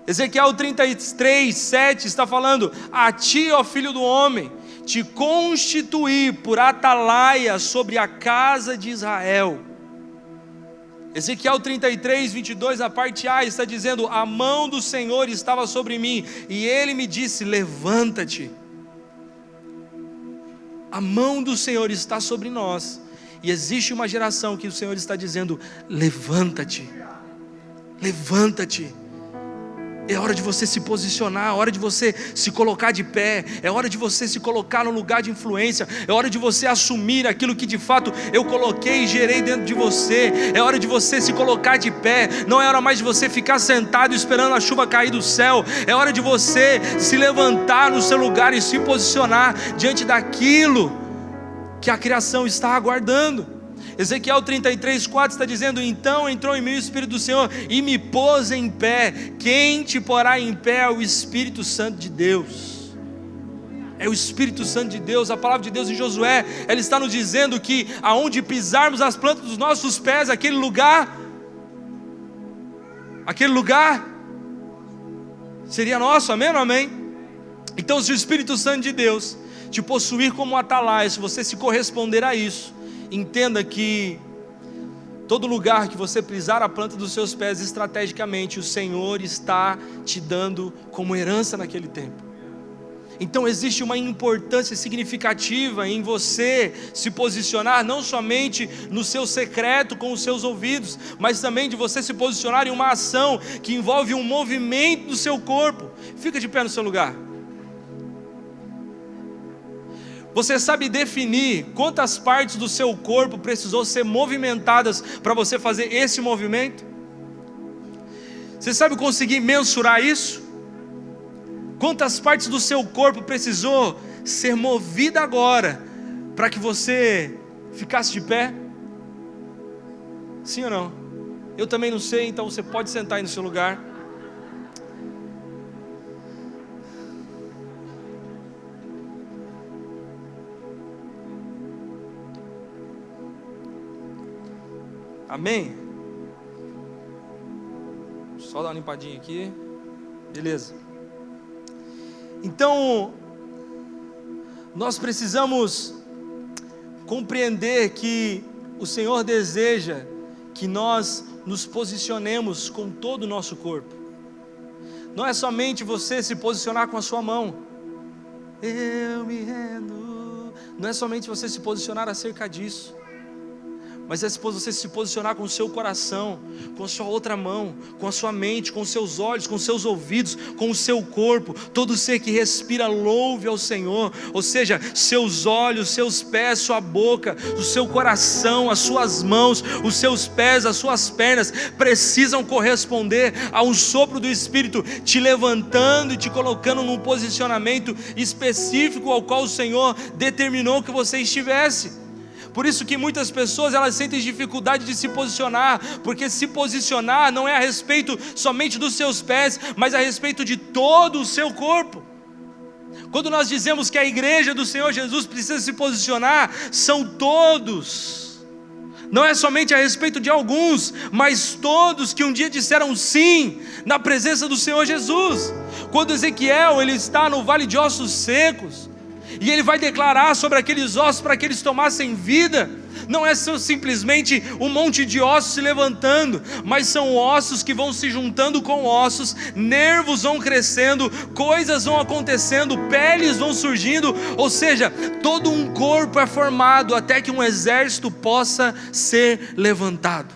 Ezequiel 33, 7 está falando: a ti, ó filho do homem, te constituí por atalaia sobre a casa de Israel. Ezequiel 33, 22, a parte A está dizendo: a mão do Senhor estava sobre mim, e Ele me disse: levanta-te. A mão do Senhor está sobre nós, e existe uma geração que o Senhor está dizendo: levanta-te, levanta-te. É hora de você se posicionar, é hora de você se colocar de pé, é hora de você se colocar no lugar de influência, é hora de você assumir aquilo que de fato eu coloquei e gerei dentro de você, é hora de você se colocar de pé, não é hora mais de você ficar sentado esperando a chuva cair do céu, é hora de você se levantar no seu lugar e se posicionar diante daquilo que a criação está aguardando. Ezequiel 33, 4 está dizendo: então entrou em mim o Espírito do Senhor e me pôs em pé. Quem te porá em pé é o Espírito Santo de Deus. É o Espírito Santo de Deus. A palavra de Deus em Josué, ela está nos dizendo que aonde pisarmos as plantas dos nossos pés, aquele lugar seria nosso. Amém ou amém? Então, se o Espírito Santo de Deus te possuir como atalaia, se você se corresponder a isso, entenda que todo lugar que você pisar a planta dos seus pés estrategicamente, o Senhor está te dando como herança naquele tempo. Então existe uma importância significativa em você se posicionar não somente no seu secreto com os seus ouvidos, mas também de você se posicionar em uma ação que envolve um movimento do seu corpo. Fica de pé no seu lugar. Você sabe definir quantas partes do seu corpo precisou ser movimentadas para você fazer esse movimento? Você sabe conseguir mensurar isso? Quantas partes do seu corpo precisou ser movida agora para que você ficasse de pé? Sim ou não? Eu também não sei, então você pode sentar aí no seu lugar. Amém? Só dar uma limpadinha aqui. Beleza. Então, nós precisamos compreender que o Senhor deseja que nós nos posicionemos com todo o nosso corpo. Não é somente você se posicionar com a sua mão. Eu me rendo. Não é somente você se posicionar acerca disso, mas é você se posicionar com o seu coração, com a sua outra mão, com a sua mente, com os seus olhos, com os seus ouvidos, com o seu corpo. Todo ser que respira louve ao Senhor. Ou seja, seus olhos, seus pés, sua boca, o seu coração, as suas mãos, os seus pés, as suas pernas precisam corresponder a um sopro do Espírito, te levantando e te colocando num posicionamento específico ao qual o Senhor determinou que você estivesse. Por isso que muitas pessoas elas sentem dificuldade de se posicionar, porque se posicionar não é a respeito somente dos seus pés, mas a respeito de todo o seu corpo. Quando nós dizemos que a igreja do Senhor Jesus precisa se posicionar, são todos. Não é somente a respeito de alguns, mas todos que um dia disseram sim na presença do Senhor Jesus. Quando Ezequiel ele está no vale de ossos secos, e ele vai declarar sobre aqueles ossos para que eles tomassem vida, não é simplesmente um monte de ossos se levantando, mas são ossos que vão se juntando com ossos, nervos vão crescendo, coisas vão acontecendo, peles vão surgindo, ou seja, todo um corpo é formado até que um exército possa ser levantado.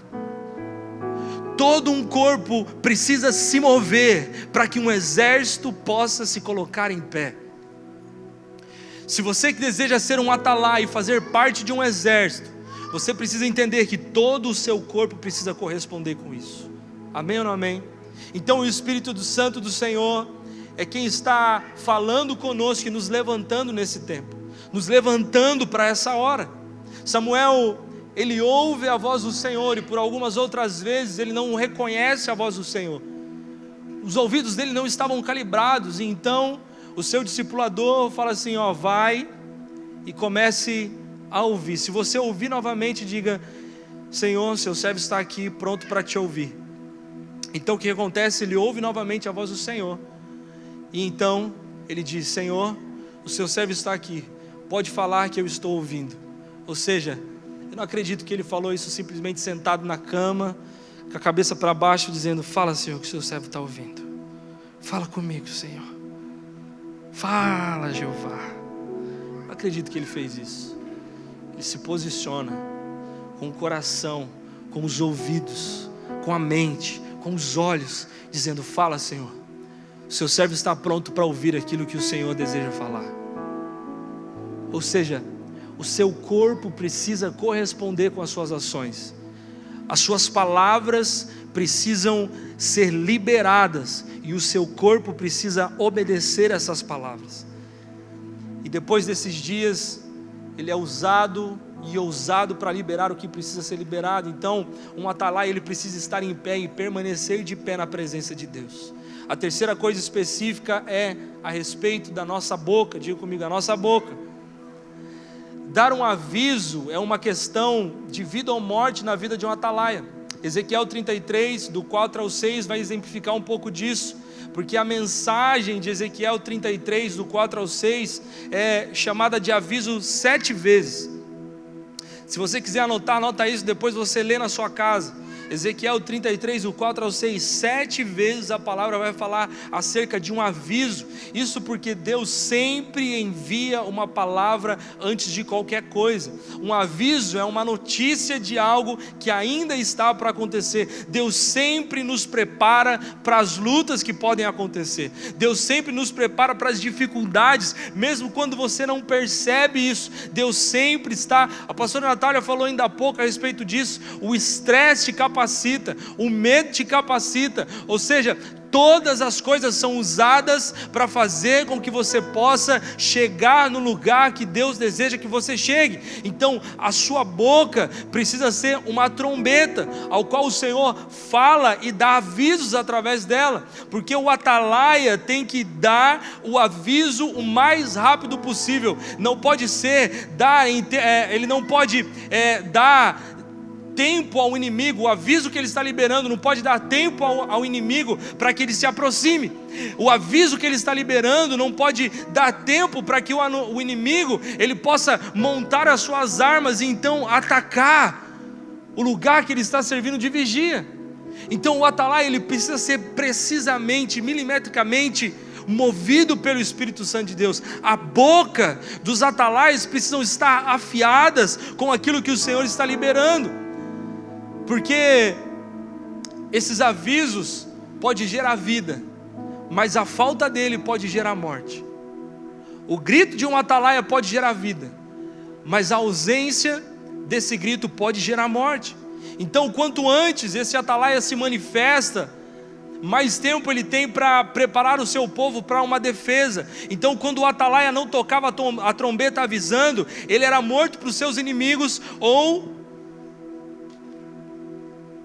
Todo um corpo precisa se mover para que um exército possa se colocar em pé. Se você que deseja ser um atalaia e fazer parte de um exército, você precisa entender que todo o seu corpo precisa corresponder com isso. Amém ou não amém? Então o Espírito Santo do Senhor é quem está falando conosco e nos levantando nesse tempo, nos levantando para essa hora. Samuel, ele ouve a voz do Senhor e por algumas outras vezes ele não reconhece a voz do Senhor. Os ouvidos dele não estavam calibrados, e então o seu discipulador fala assim, vai e comece a ouvir. Se você ouvir novamente, diga, Senhor, seu servo está aqui pronto para te ouvir. Então o que acontece? Ele ouve novamente a voz do Senhor, e então ele diz, Senhor, o seu servo está aqui, pode falar que eu estou ouvindo. Ou seja, eu não acredito que ele falou isso simplesmente sentado na cama, com a cabeça para baixo, dizendo, fala, Senhor, que o seu servo está ouvindo. Fala comigo, Senhor. Fala, Jeová. Não acredito que ele fez isso. Ele se posiciona com o coração, com os ouvidos, com a mente, com os olhos, dizendo, fala, Senhor. O seu servo está pronto para ouvir aquilo que o Senhor deseja falar. Ou seja, o seu corpo precisa corresponder com as suas ações. As suas palavras precisam ser liberadas e o seu corpo precisa obedecer essas palavras. E depois desses dias, ele é usado e ousado para liberar o que precisa ser liberado. Então, um atalaia, ele precisa estar em pé e permanecer de pé na presença de Deus. A terceira coisa específica é a respeito da nossa boca. Diga comigo, a nossa boca. Dar um aviso é uma questão de vida ou morte na vida de um atalaia. Ezequiel 33, do 4 ao 6, vai exemplificar um pouco disso, porque a mensagem de Ezequiel 33, do 4 ao 6, é chamada de aviso 7 vezes. Se você quiser anotar, anota isso, depois você lê na sua casa. Ezequiel 33, do 4 ao 6, 7 vezes a palavra vai falar acerca de um aviso. Isso porque Deus sempre envia uma palavra antes de qualquer coisa. Um aviso é uma notícia de algo que ainda está para acontecer. Deus sempre nos prepara para as lutas que podem acontecer. Deus sempre nos prepara para as dificuldades, mesmo quando você não percebe isso. Deus sempre está. A pastora Natália falou ainda há pouco a respeito disso. O estresse te capacita, o medo te capacita, ou seja, todas as coisas são usadas para fazer com que você possa chegar no lugar que Deus deseja que você chegue. Então a sua boca precisa ser uma trombeta, ao qual o Senhor fala e dá avisos através dela, porque o atalaia tem que dar o aviso o mais rápido possível. Não pode ser ele não pode dar tempo ao inimigo. O aviso que ele está liberando não pode dar tempo ao inimigo para que ele se aproxime. O aviso que ele está liberando não pode dar tempo para que o inimigo ele possa montar as suas armas e então atacar o lugar que ele está servindo de vigia. Então o atalaia ele precisa ser precisamente, milimetricamente movido pelo Espírito Santo de Deus. A boca dos atalaias precisam estar afiadas com aquilo que o Senhor está liberando, porque esses avisos podem gerar vida, mas a falta dele pode gerar morte. O grito de um atalaia pode gerar vida, mas a ausência desse grito pode gerar morte. Então quanto antes esse atalaia se manifesta, mais tempo ele tem para preparar o seu povo para uma defesa. Então quando o atalaia não tocava a trombeta avisando, ele era morto para os seus inimigos ou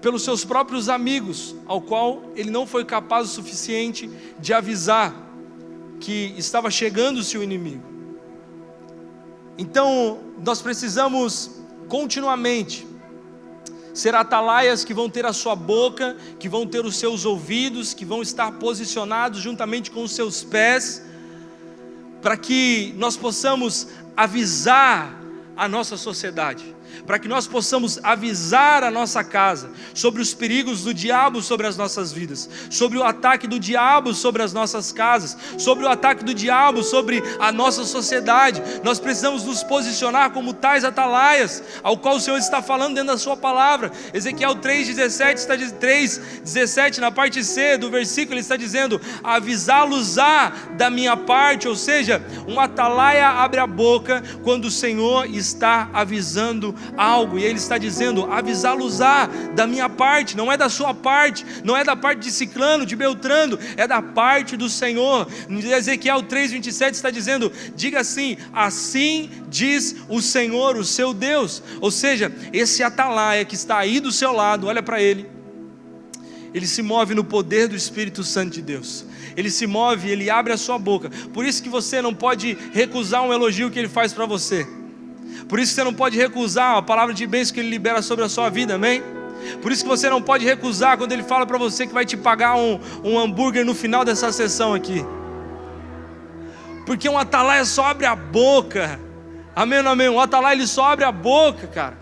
pelos seus próprios amigos, ao qual ele não foi capaz o suficiente de avisar que estava chegando-se o inimigo. Então nós precisamos continuamente ser atalaias que vão ter a sua boca, que vão ter os seus ouvidos, que vão estar posicionados juntamente com os seus pés, para que nós possamos avisar a nossa sociedade. para que nós possamos avisar a nossa casa sobre os perigos do diabo sobre as nossas vidas, sobre o ataque do diabo sobre as nossas casas, sobre o ataque do diabo sobre a nossa sociedade. Nós precisamos nos posicionar como tais atalaias, ao qual o Senhor está falando dentro da sua palavra. Ezequiel 3,17 na parte C do versículo, ele está dizendo: avisá-los-á da minha parte. Ou seja, um atalaia abre a boca quando o Senhor está avisando algo, e ele está dizendo: avisá-los-á da minha parte. Não é da sua parte, não é da parte de Ciclano, de Beltrano, é da parte do Senhor. Ezequiel 3,27 está dizendo: diga assim: assim diz o Senhor, o seu Deus. Ou seja, esse atalaia que está aí do seu lado, olha para ele se move no poder do Espírito Santo de Deus. Ele se move, ele abre a sua boca. Por isso que você não pode recusar um elogio que ele faz para você. Por isso que você não pode recusar a palavra de bênção que ele libera sobre a sua vida, amém? Por isso que você não pode recusar quando ele fala para você que vai te pagar um hambúrguer no final dessa sessão aqui. Porque um atalaia só abre a boca, amém ou não amém? Um atalaia ele só abre a boca, cara,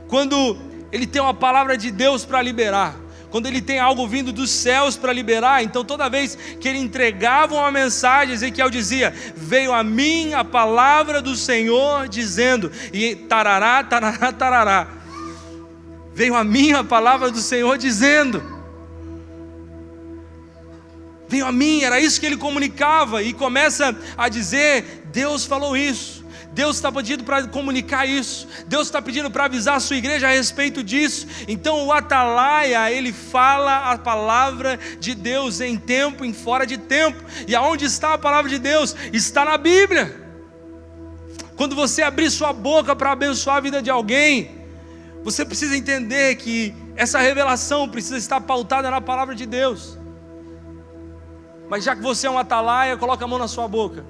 quando ele tem uma palavra de Deus para liberar, quando ele tem algo vindo dos céus para liberar. Então toda vez que ele entregava uma mensagem, Ezequiel dizia: veio a mim a palavra do Senhor dizendo, e tarará, tarará, tarará, veio a mim a palavra do Senhor dizendo, veio a mim, era isso que ele comunicava. E começa a dizer: Deus falou isso, Deus está pedindo para comunicar isso, Deus está pedindo para avisar a sua igreja a respeito disso. Então o atalaia, ele fala a palavra de Deus em tempo, em fora de tempo. E aonde está a palavra de Deus? Está na Bíblia. Quando você abrir sua boca para abençoar a vida de alguém, você precisa entender que essa revelação precisa estar pautada na palavra de Deus. Mas já que você é um atalaia, coloca a mão na sua boca.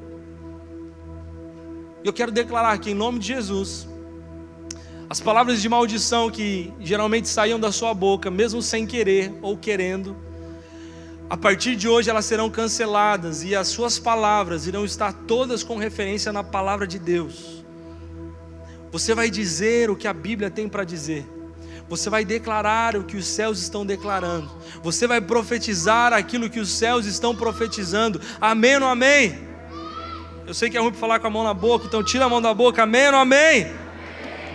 Eu quero declarar que em nome de Jesus, as palavras de maldição que geralmente saíam da sua boca, mesmo sem querer ou querendo, a partir de hoje elas serão canceladas, e as suas palavras irão estar todas com referência na palavra de Deus. Você vai dizer o que a Bíblia tem para dizer. Você vai declarar o que os céus estão declarando. Você vai profetizar aquilo que os céus estão profetizando. Amém ou não amém? Eu sei que é ruim para falar com a mão na boca, então tira a mão da boca. Amém ou não amém? Amém.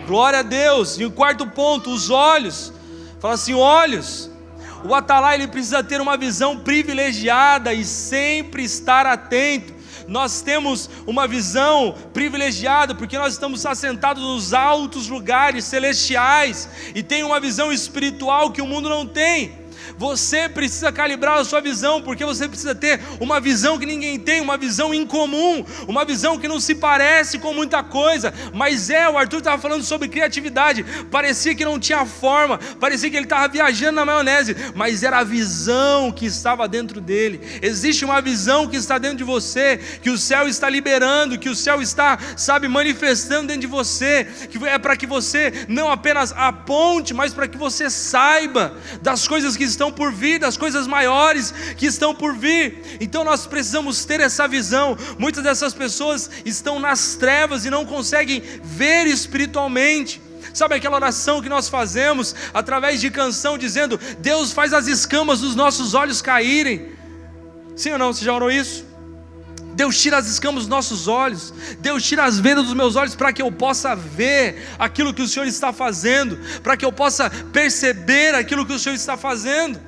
Glória a Deus. E o quarto ponto, os olhos. Fala assim: olhos. O atalaia ele precisa ter uma visão privilegiada e sempre estar atento. Nós temos uma visão privilegiada porque nós estamos assentados nos altos lugares celestiais e tem uma visão espiritual que o mundo não tem. Você precisa calibrar a sua visão, porque você precisa ter uma visão que ninguém tem, uma visão incomum, uma visão que não se parece com muita coisa, mas o Arthur estava falando sobre criatividade, parecia que não tinha forma, parecia que ele estava viajando na maionese, mas era a visão que estava dentro dele. Existe uma visão que está dentro de você, que o céu está liberando, que o céu está, manifestando dentro de você, que é para que você não apenas aponte, mas para que você saiba das coisas que estão por vir, das coisas maiores que estão por vir. Então nós precisamos ter essa visão. Muitas dessas pessoas estão nas trevas e não conseguem ver espiritualmente. Sabe aquela oração que nós fazemos através de canção dizendo: Deus faz as escamas dos nossos olhos caírem? Sim ou não? Você já orou isso? Deus tira as escamas dos nossos olhos, Deus tira as vendas dos meus olhos para que eu possa ver aquilo que o Senhor está fazendo, para que eu possa perceber aquilo que o Senhor está fazendo.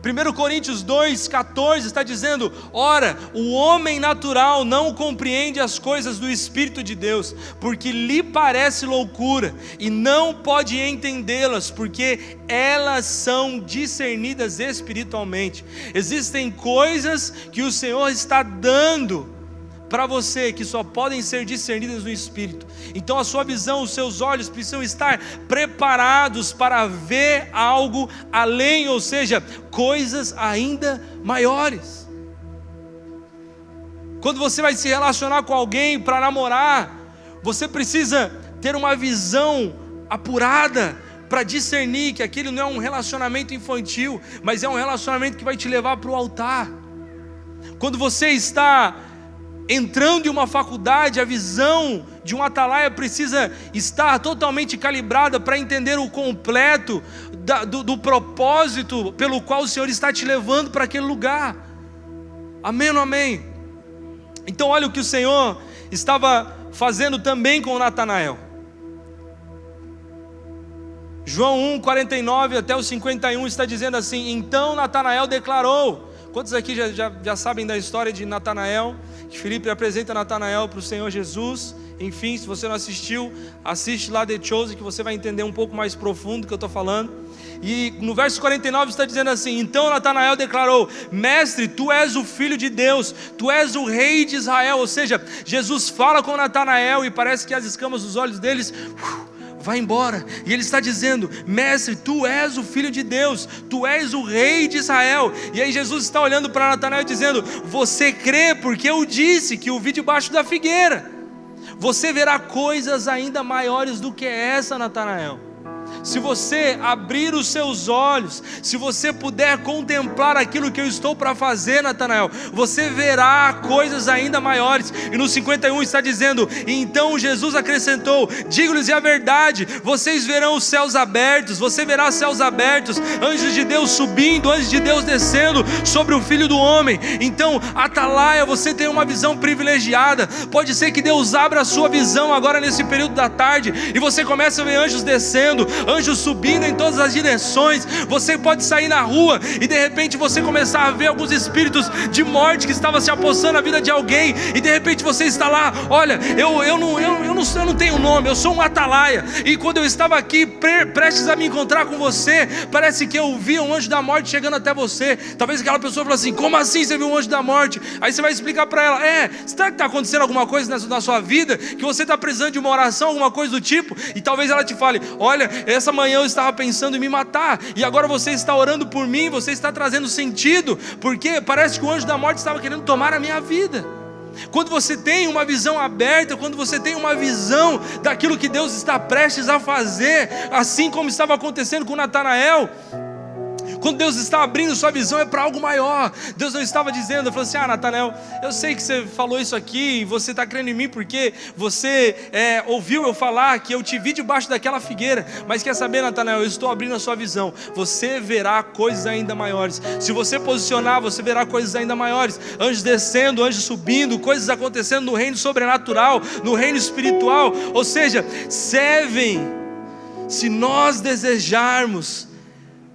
1 Coríntios 2,14 está dizendo: ora, o homem natural não compreende as coisas do Espírito de Deus, porque lhe parece loucura, e não pode entendê-las, porque elas são discernidas espiritualmente. Existem coisas que o Senhor está dando para você, que só podem ser discernidas no Espírito. Então a sua visão, os seus olhos precisam estar preparados para ver algo além, ou seja, coisas ainda maiores. Quando você vai se relacionar com alguém para namorar, você precisa ter uma visão apurada para discernir que aquele não é um relacionamento infantil, mas é um relacionamento que vai te levar para o altar. Quando você está entrando em uma faculdade, a visão de um atalaia precisa estar totalmente calibrada para entender o completo do propósito pelo qual o Senhor está te levando para aquele lugar. Amém ou não amém? Então olha o que o Senhor estava fazendo também com Natanael. João 1, 49 até o 51 está dizendo assim: então Natanael declarou. Quantos aqui já sabem da história de Natanael? Que Filipe apresenta Natanael para o Senhor Jesus. Enfim, se você não assistiu, assiste lá The Chosen, que você vai entender um pouco mais profundo do que eu estou falando. E no verso 49 está dizendo assim: então Natanael declarou: mestre, tu és o Filho de Deus, tu és o Rei de Israel. Ou seja, Jesus fala com Natanael e parece que as escamas dos olhos deles vai embora, e ele está dizendo: mestre, tu és o Filho de Deus, tu és o Rei de Israel. E aí Jesus está olhando para Natanael dizendo: você crê porque eu disse que o vi debaixo da figueira. Você verá coisas ainda maiores do que essa, Natanael. Se você abrir os seus olhos, se você puder contemplar aquilo que eu estou para fazer, Natanael, você verá coisas ainda maiores. E no 51 está dizendo: e então Jesus acrescentou: digo-lhes a verdade, vocês verão os céus abertos, você verá céus abertos, anjos de Deus subindo, anjos de Deus descendo sobre o Filho do Homem. Então, atalaia, você tem uma visão privilegiada. Pode ser que Deus abra a sua visão agora nesse período da tarde, e você começa a ver anjos descendo, anjos subindo em todas as direções. Você pode sair na rua e de repente você começar a ver alguns espíritos de morte que estavam se apossando a vida de alguém, e de repente você está lá: olha, eu não tenho nome, eu sou um atalaia, e quando eu estava aqui prestes a me encontrar com você, parece que eu vi um anjo da morte chegando até você. Talvez aquela pessoa fale assim: como assim você viu um anjo da morte? Aí você vai explicar para ela: será que está acontecendo alguma coisa na sua vida, que você está precisando de uma oração, alguma coisa do tipo? E talvez ela te fale: olha, essa manhã eu estava pensando em me matar, e agora você está orando por mim, você está trazendo sentido, porque parece que o anjo da morte estava querendo tomar a minha vida. Quando você tem uma visão aberta, quando você tem uma visão daquilo que Deus está prestes a fazer, assim como estava acontecendo com Natanael, quando Deus está abrindo sua visão, é para algo maior. Deus não estava dizendo, falou assim: Natanael, eu sei que você falou isso aqui, e você está crendo em mim porque você ouviu eu falar que eu te vi debaixo daquela figueira. Mas quer saber, Natanael, eu estou abrindo a sua visão, você verá coisas ainda maiores. Se você posicionar, você verá coisas ainda maiores. Anjos descendo, anjos subindo, coisas acontecendo no reino sobrenatural, no reino espiritual. Ou seja, se nós desejarmos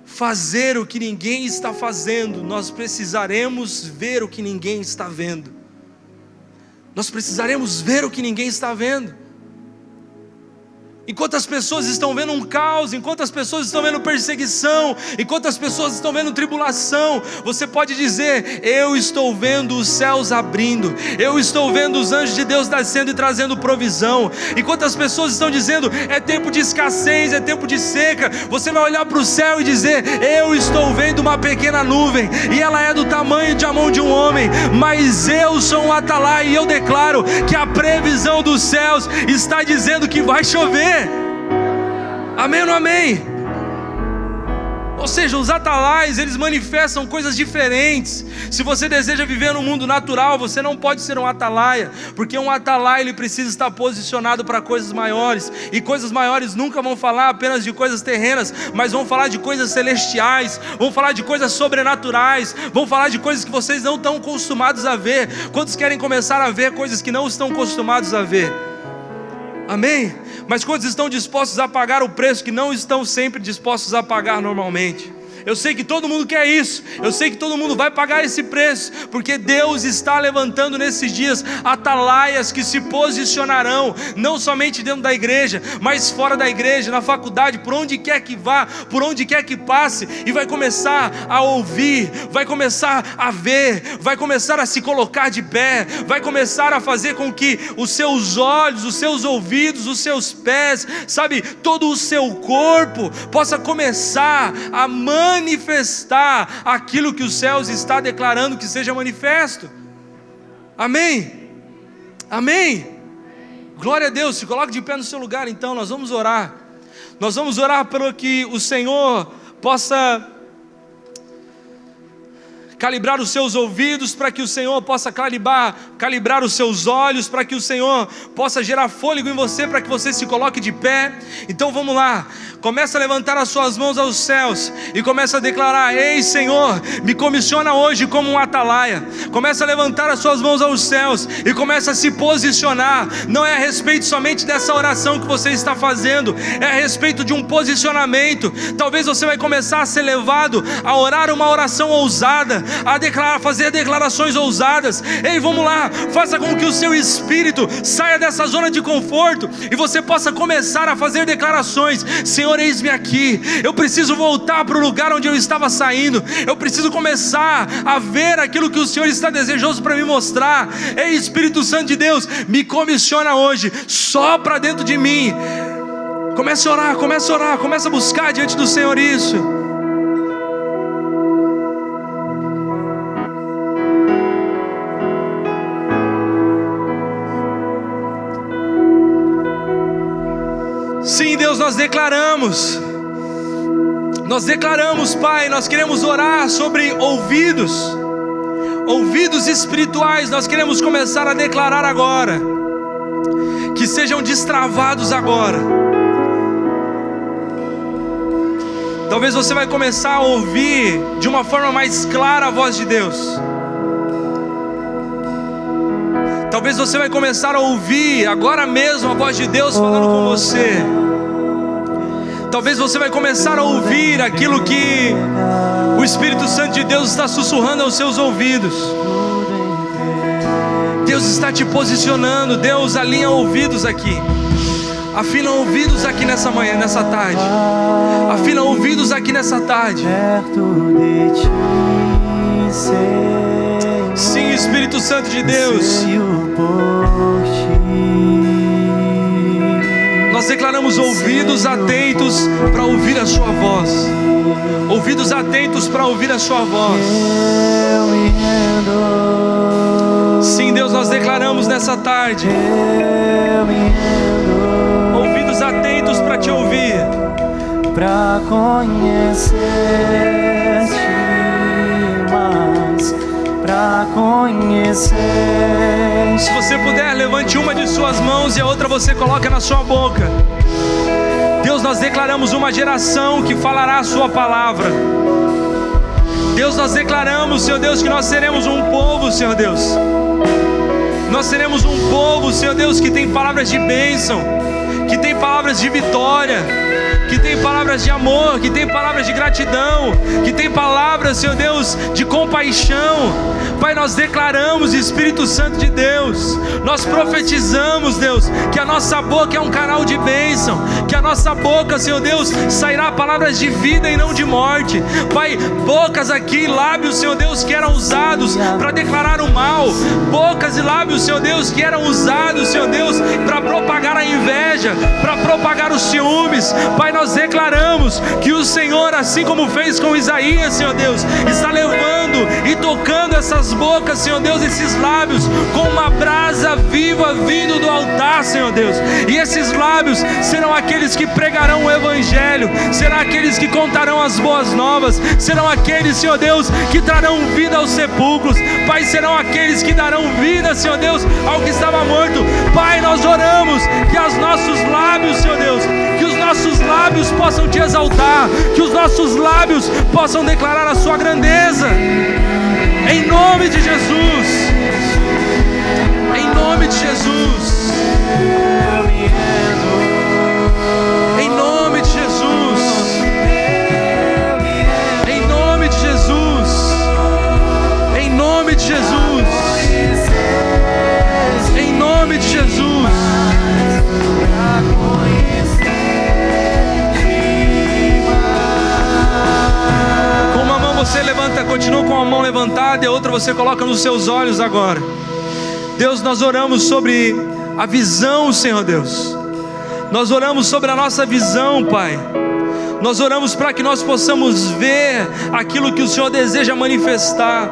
fazer o que ninguém está fazendo, nós precisaremos ver o que ninguém está vendo. Nós precisaremos ver o que ninguém está vendo. Enquanto as pessoas estão vendo um caos, enquanto as pessoas estão vendo perseguição, enquanto as pessoas estão vendo tribulação, você pode dizer: eu estou vendo os céus abrindo, eu estou vendo os anjos de Deus descendo e trazendo provisão. Enquanto as pessoas estão dizendo: é tempo de escassez, é tempo de seca, você vai olhar para o céu e dizer: eu estou vendo uma pequena nuvem, e ela é do tamanho de a mão de um homem, mas eu sou um atalaia, e eu declaro que a previsão dos céus está dizendo que vai chover. Amém ou não amém? Ou seja, os atalaias, eles manifestam coisas diferentes. Se você deseja viver no mundo natural, você não pode ser um atalaia, porque um atalaia, ele precisa estar posicionado para coisas maiores, e coisas maiores nunca vão falar apenas de coisas terrenas, mas vão falar de coisas celestiais, vão falar de coisas sobrenaturais, vão falar de coisas que vocês não estão acostumados a ver. Quantos querem começar a ver coisas que não estão acostumados a ver? Amém? Mas quantos estão dispostos a pagar o preço que não estão sempre dispostos a pagar normalmente? Eu sei que todo mundo quer isso, eu sei que todo mundo vai pagar esse preço, porque Deus está levantando nesses dias atalaias que se posicionarão, não somente dentro da igreja, mas fora da igreja, na faculdade, por onde quer que vá, por onde quer que passe, e vai começar a ouvir, vai começar a ver, vai começar a se colocar de pé, vai começar a fazer com que os seus olhos, os seus ouvidos, os seus pés, sabe, todo o seu corpo possa começar a manifestar aquilo que os céus está declarando que seja manifesto. Amém? Amém? Glória a Deus. Se coloque de pé no seu lugar. Então nós vamos orar. Nós vamos orar para que o Senhor possa calibrar os seus ouvidos para que o Senhor possa calibrar os seus olhos, para que o Senhor possa gerar fôlego em você, para que você se coloque de pé. Então vamos lá, começa a levantar as suas mãos aos céus e começa a declarar: ei Senhor, me comissiona hoje como um atalaia. Começa a levantar as suas mãos aos céus e começa a se posicionar. Não é a respeito somente dessa oração que você está fazendo, é a respeito de um posicionamento. Talvez você vai começar a ser levado a orar uma oração ousada, a fazer declarações ousadas. Ei, vamos lá, faça com que o seu espírito saia dessa zona de conforto e você possa começar a fazer declarações: Senhor, eis-me aqui, eu preciso voltar para o lugar onde eu estava saindo, eu preciso começar a ver aquilo que o Senhor está desejoso para me mostrar. Ei, Espírito Santo de Deus, me comissiona hoje, sopra dentro de mim. Comece a orar, comece a buscar diante do Senhor isso. Sim, Deus, nós declaramos, Pai, nós queremos orar sobre ouvidos espirituais. Nós queremos começar a declarar agora, que sejam destravados agora. Talvez você vai começar a ouvir de uma forma mais clara a voz de Deus. Talvez você vai começar a ouvir agora mesmo a voz de Deus falando com você. Talvez você vai começar a ouvir aquilo que o Espírito Santo de Deus está sussurrando aos seus ouvidos. Deus está te posicionando. Deus alinha ouvidos aqui. Afina ouvidos aqui nessa manhã, nessa tarde. Afina ouvidos aqui nessa tarde. Sim, Espírito Santo de Deus, nós declaramos ouvidos atentos para ouvir a sua voz. Ouvidos atentos para ouvir a sua voz. Sim, Deus, nós declaramos nessa tarde ouvidos atentos para te ouvir, para conhecer-te mais, para conhecer. Se você puder, levante uma de suas mãos e a outra você coloca na sua boca. Deus, nós declaramos uma geração que falará a sua palavra. Deus, nós declaramos, Senhor Deus, que nós seremos um povo, Senhor Deus. Nós seremos um povo, Senhor Deus, que tem palavras de bênção, que tem palavras de vitória, que tem palavras de amor, que tem palavras de gratidão, que tem palavras, Senhor Deus, de compaixão. Pai, nós declaramos, Espírito Santo de Deus, nós profetizamos, Deus, que a nossa boca é um canal de bênção, que a nossa boca, Senhor Deus, sairá palavras de vida e não de morte. Pai, bocas aqui, lábios, Senhor Deus, que eram usados para declarar o mal, bocas e lábios, Senhor Deus, que eram usados, Senhor Deus, para propagar a inveja, para propagar os ciúmes. Pai, nós declaramos que o Senhor, assim como fez com Isaías, Senhor Deus, está levando e tocando essas bocas, Senhor Deus, esses lábios, com uma brasa viva vindo do altar, Senhor Deus. E esses lábios serão aqueles que pregarão o Evangelho, serão aqueles que contarão as boas novas, serão aqueles, Senhor Deus, que trarão vida aos sepulcros. Pai, serão aqueles que darão vida, Senhor Deus, ao que estava morto. Pai, nós oramos que os nossos lábios, Senhor Deus, que os nossos lábios possam te exaltar, que os nossos lábios possam declarar a sua grandeza. Em nome de Jesus. Em nome de Jesus. Em nome de Jesus. Em nome de Jesus. Em nome de Jesus. Em nome de Jesus. Com uma mão você levanta, continua com a mão levantada, e a outra você coloca nos seus olhos agora. Deus, nós oramos sobre a visão, Senhor Deus. Nós oramos sobre a nossa visão, Pai. Nós oramos para que nós possamos ver aquilo que o Senhor deseja manifestar.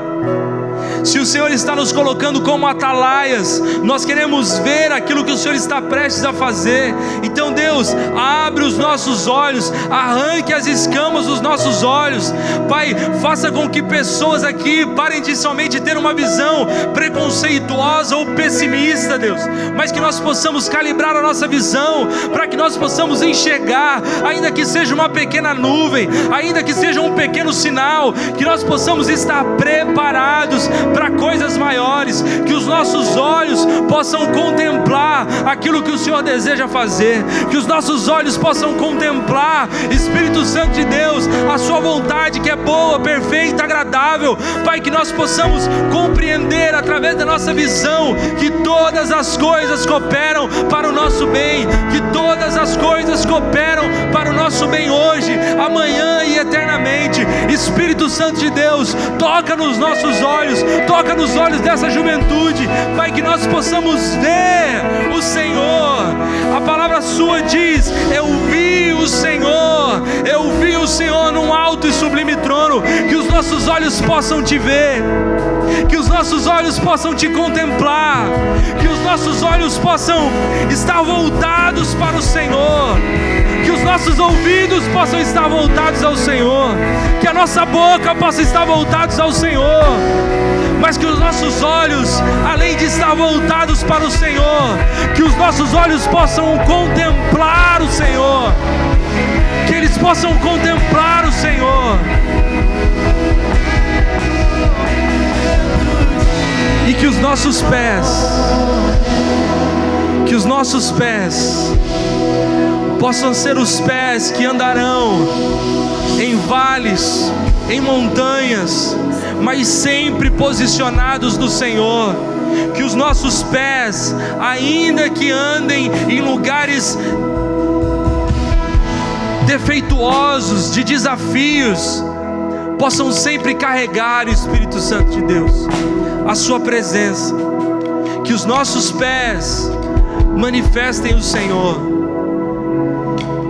Se o Senhor está nos colocando como atalaias, nós queremos ver aquilo que o Senhor está prestes a fazer. Então Deus, abre os nossos olhos, arranque as escamas dos nossos olhos. Pai, faça com que pessoas aqui parem de somente ter uma visão preconceituosa ou pessimista, Deus, mas que nós possamos calibrar a nossa visão, para que nós possamos enxergar, ainda que seja uma pequena nuvem, ainda que seja um pequeno sinal, que nós possamos estar preparados para coisas maiores, que os nossos olhos possam contemplar aquilo que o Senhor deseja fazer, que os nossos olhos possam contemplar, Espírito Santo de Deus, a sua vontade que é boa, perfeita, agradável. Pai, que nós possamos compreender através da nossa visão que todas as coisas cooperam para o nosso bem, que todas as coisas cooperam para o nosso bem hoje, amanhã e eternamente. Espírito Santo de Deus, toca nos nossos olhos, toca nos olhos dessa juventude, Pai, que nós possamos ver o Senhor. A palavra sua diz: eu vi o Senhor num alto e sublime trono. Que os nossos olhos possam te ver, que os nossos olhos possam te contemplar, que os nossos olhos possam estar voltados para o Senhor, que os nossos ouvidos possam estar voltados ao Senhor, que a nossa boca possa estar voltados ao Senhor, mas que os nossos olhos, além de estar voltados para o Senhor, que os nossos olhos possam contemplar o Senhor, que eles possam contemplar o Senhor, e que os nossos pés possam ser os pés que andarão em vales, em montanhas, mas sempre posicionados no Senhor. Que os nossos pés, ainda que andem em lugares defeituosos, de desafios, possam sempre carregar, o Espírito Santo de Deus, a sua presença. Que os nossos pés manifestem o Senhor,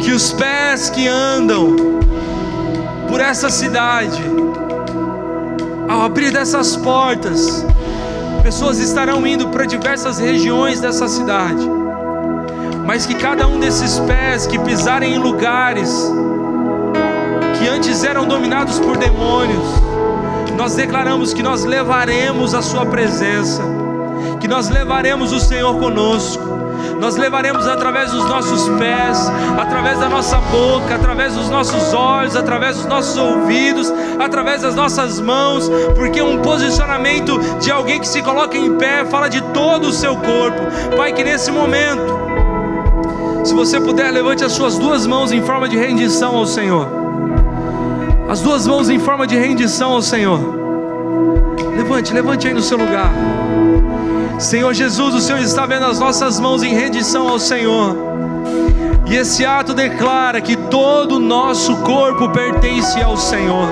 que os pés que andam por essa cidade, ao abrir dessas portas, pessoas estarão indo para diversas regiões dessa cidade, mas que cada um desses pés que pisarem em lugares que antes eram dominados por demônios, nós declaramos que nós levaremos a sua presença, que nós levaremos o Senhor conosco. Nós levaremos através dos nossos pés, através da nossa boca, através dos nossos olhos, através dos nossos ouvidos, através das nossas mãos, porque um posicionamento de alguém que se coloca em pé fala de todo o seu corpo. Pai, que nesse momento, se você puder, levante as suas duas mãos em forma de rendição ao Senhor. As duas mãos em forma de rendição ao Senhor. Levante aí no seu lugar. Senhor Jesus, o Senhor está vendo as nossas mãos em rendição ao Senhor, e esse ato declara que todo o nosso corpo pertence ao Senhor,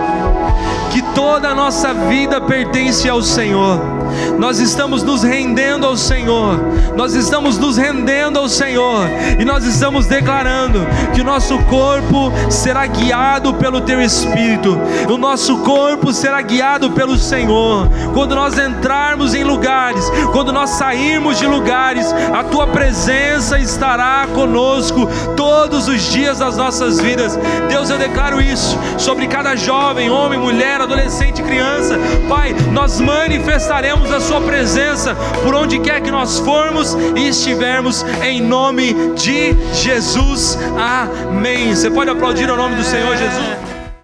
que toda a nossa vida pertence ao Senhor. Nós estamos nos rendendo ao Senhor, nós estamos nos rendendo ao Senhor, e nós estamos declarando que o nosso corpo será guiado pelo Teu Espírito, o nosso corpo será guiado pelo Senhor. Quando nós entrarmos em lugares, quando nós sairmos de lugares, a Tua presença estará conosco todos os dias das nossas vidas. Deus, eu declaro isso sobre cada jovem, homem, mulher, adolescente, criança. Pai, nós manifestaremos a Sua presença por onde quer que nós formos e estivermos, em nome de Jesus, amém. Você pode aplaudir o nome do Senhor Jesus?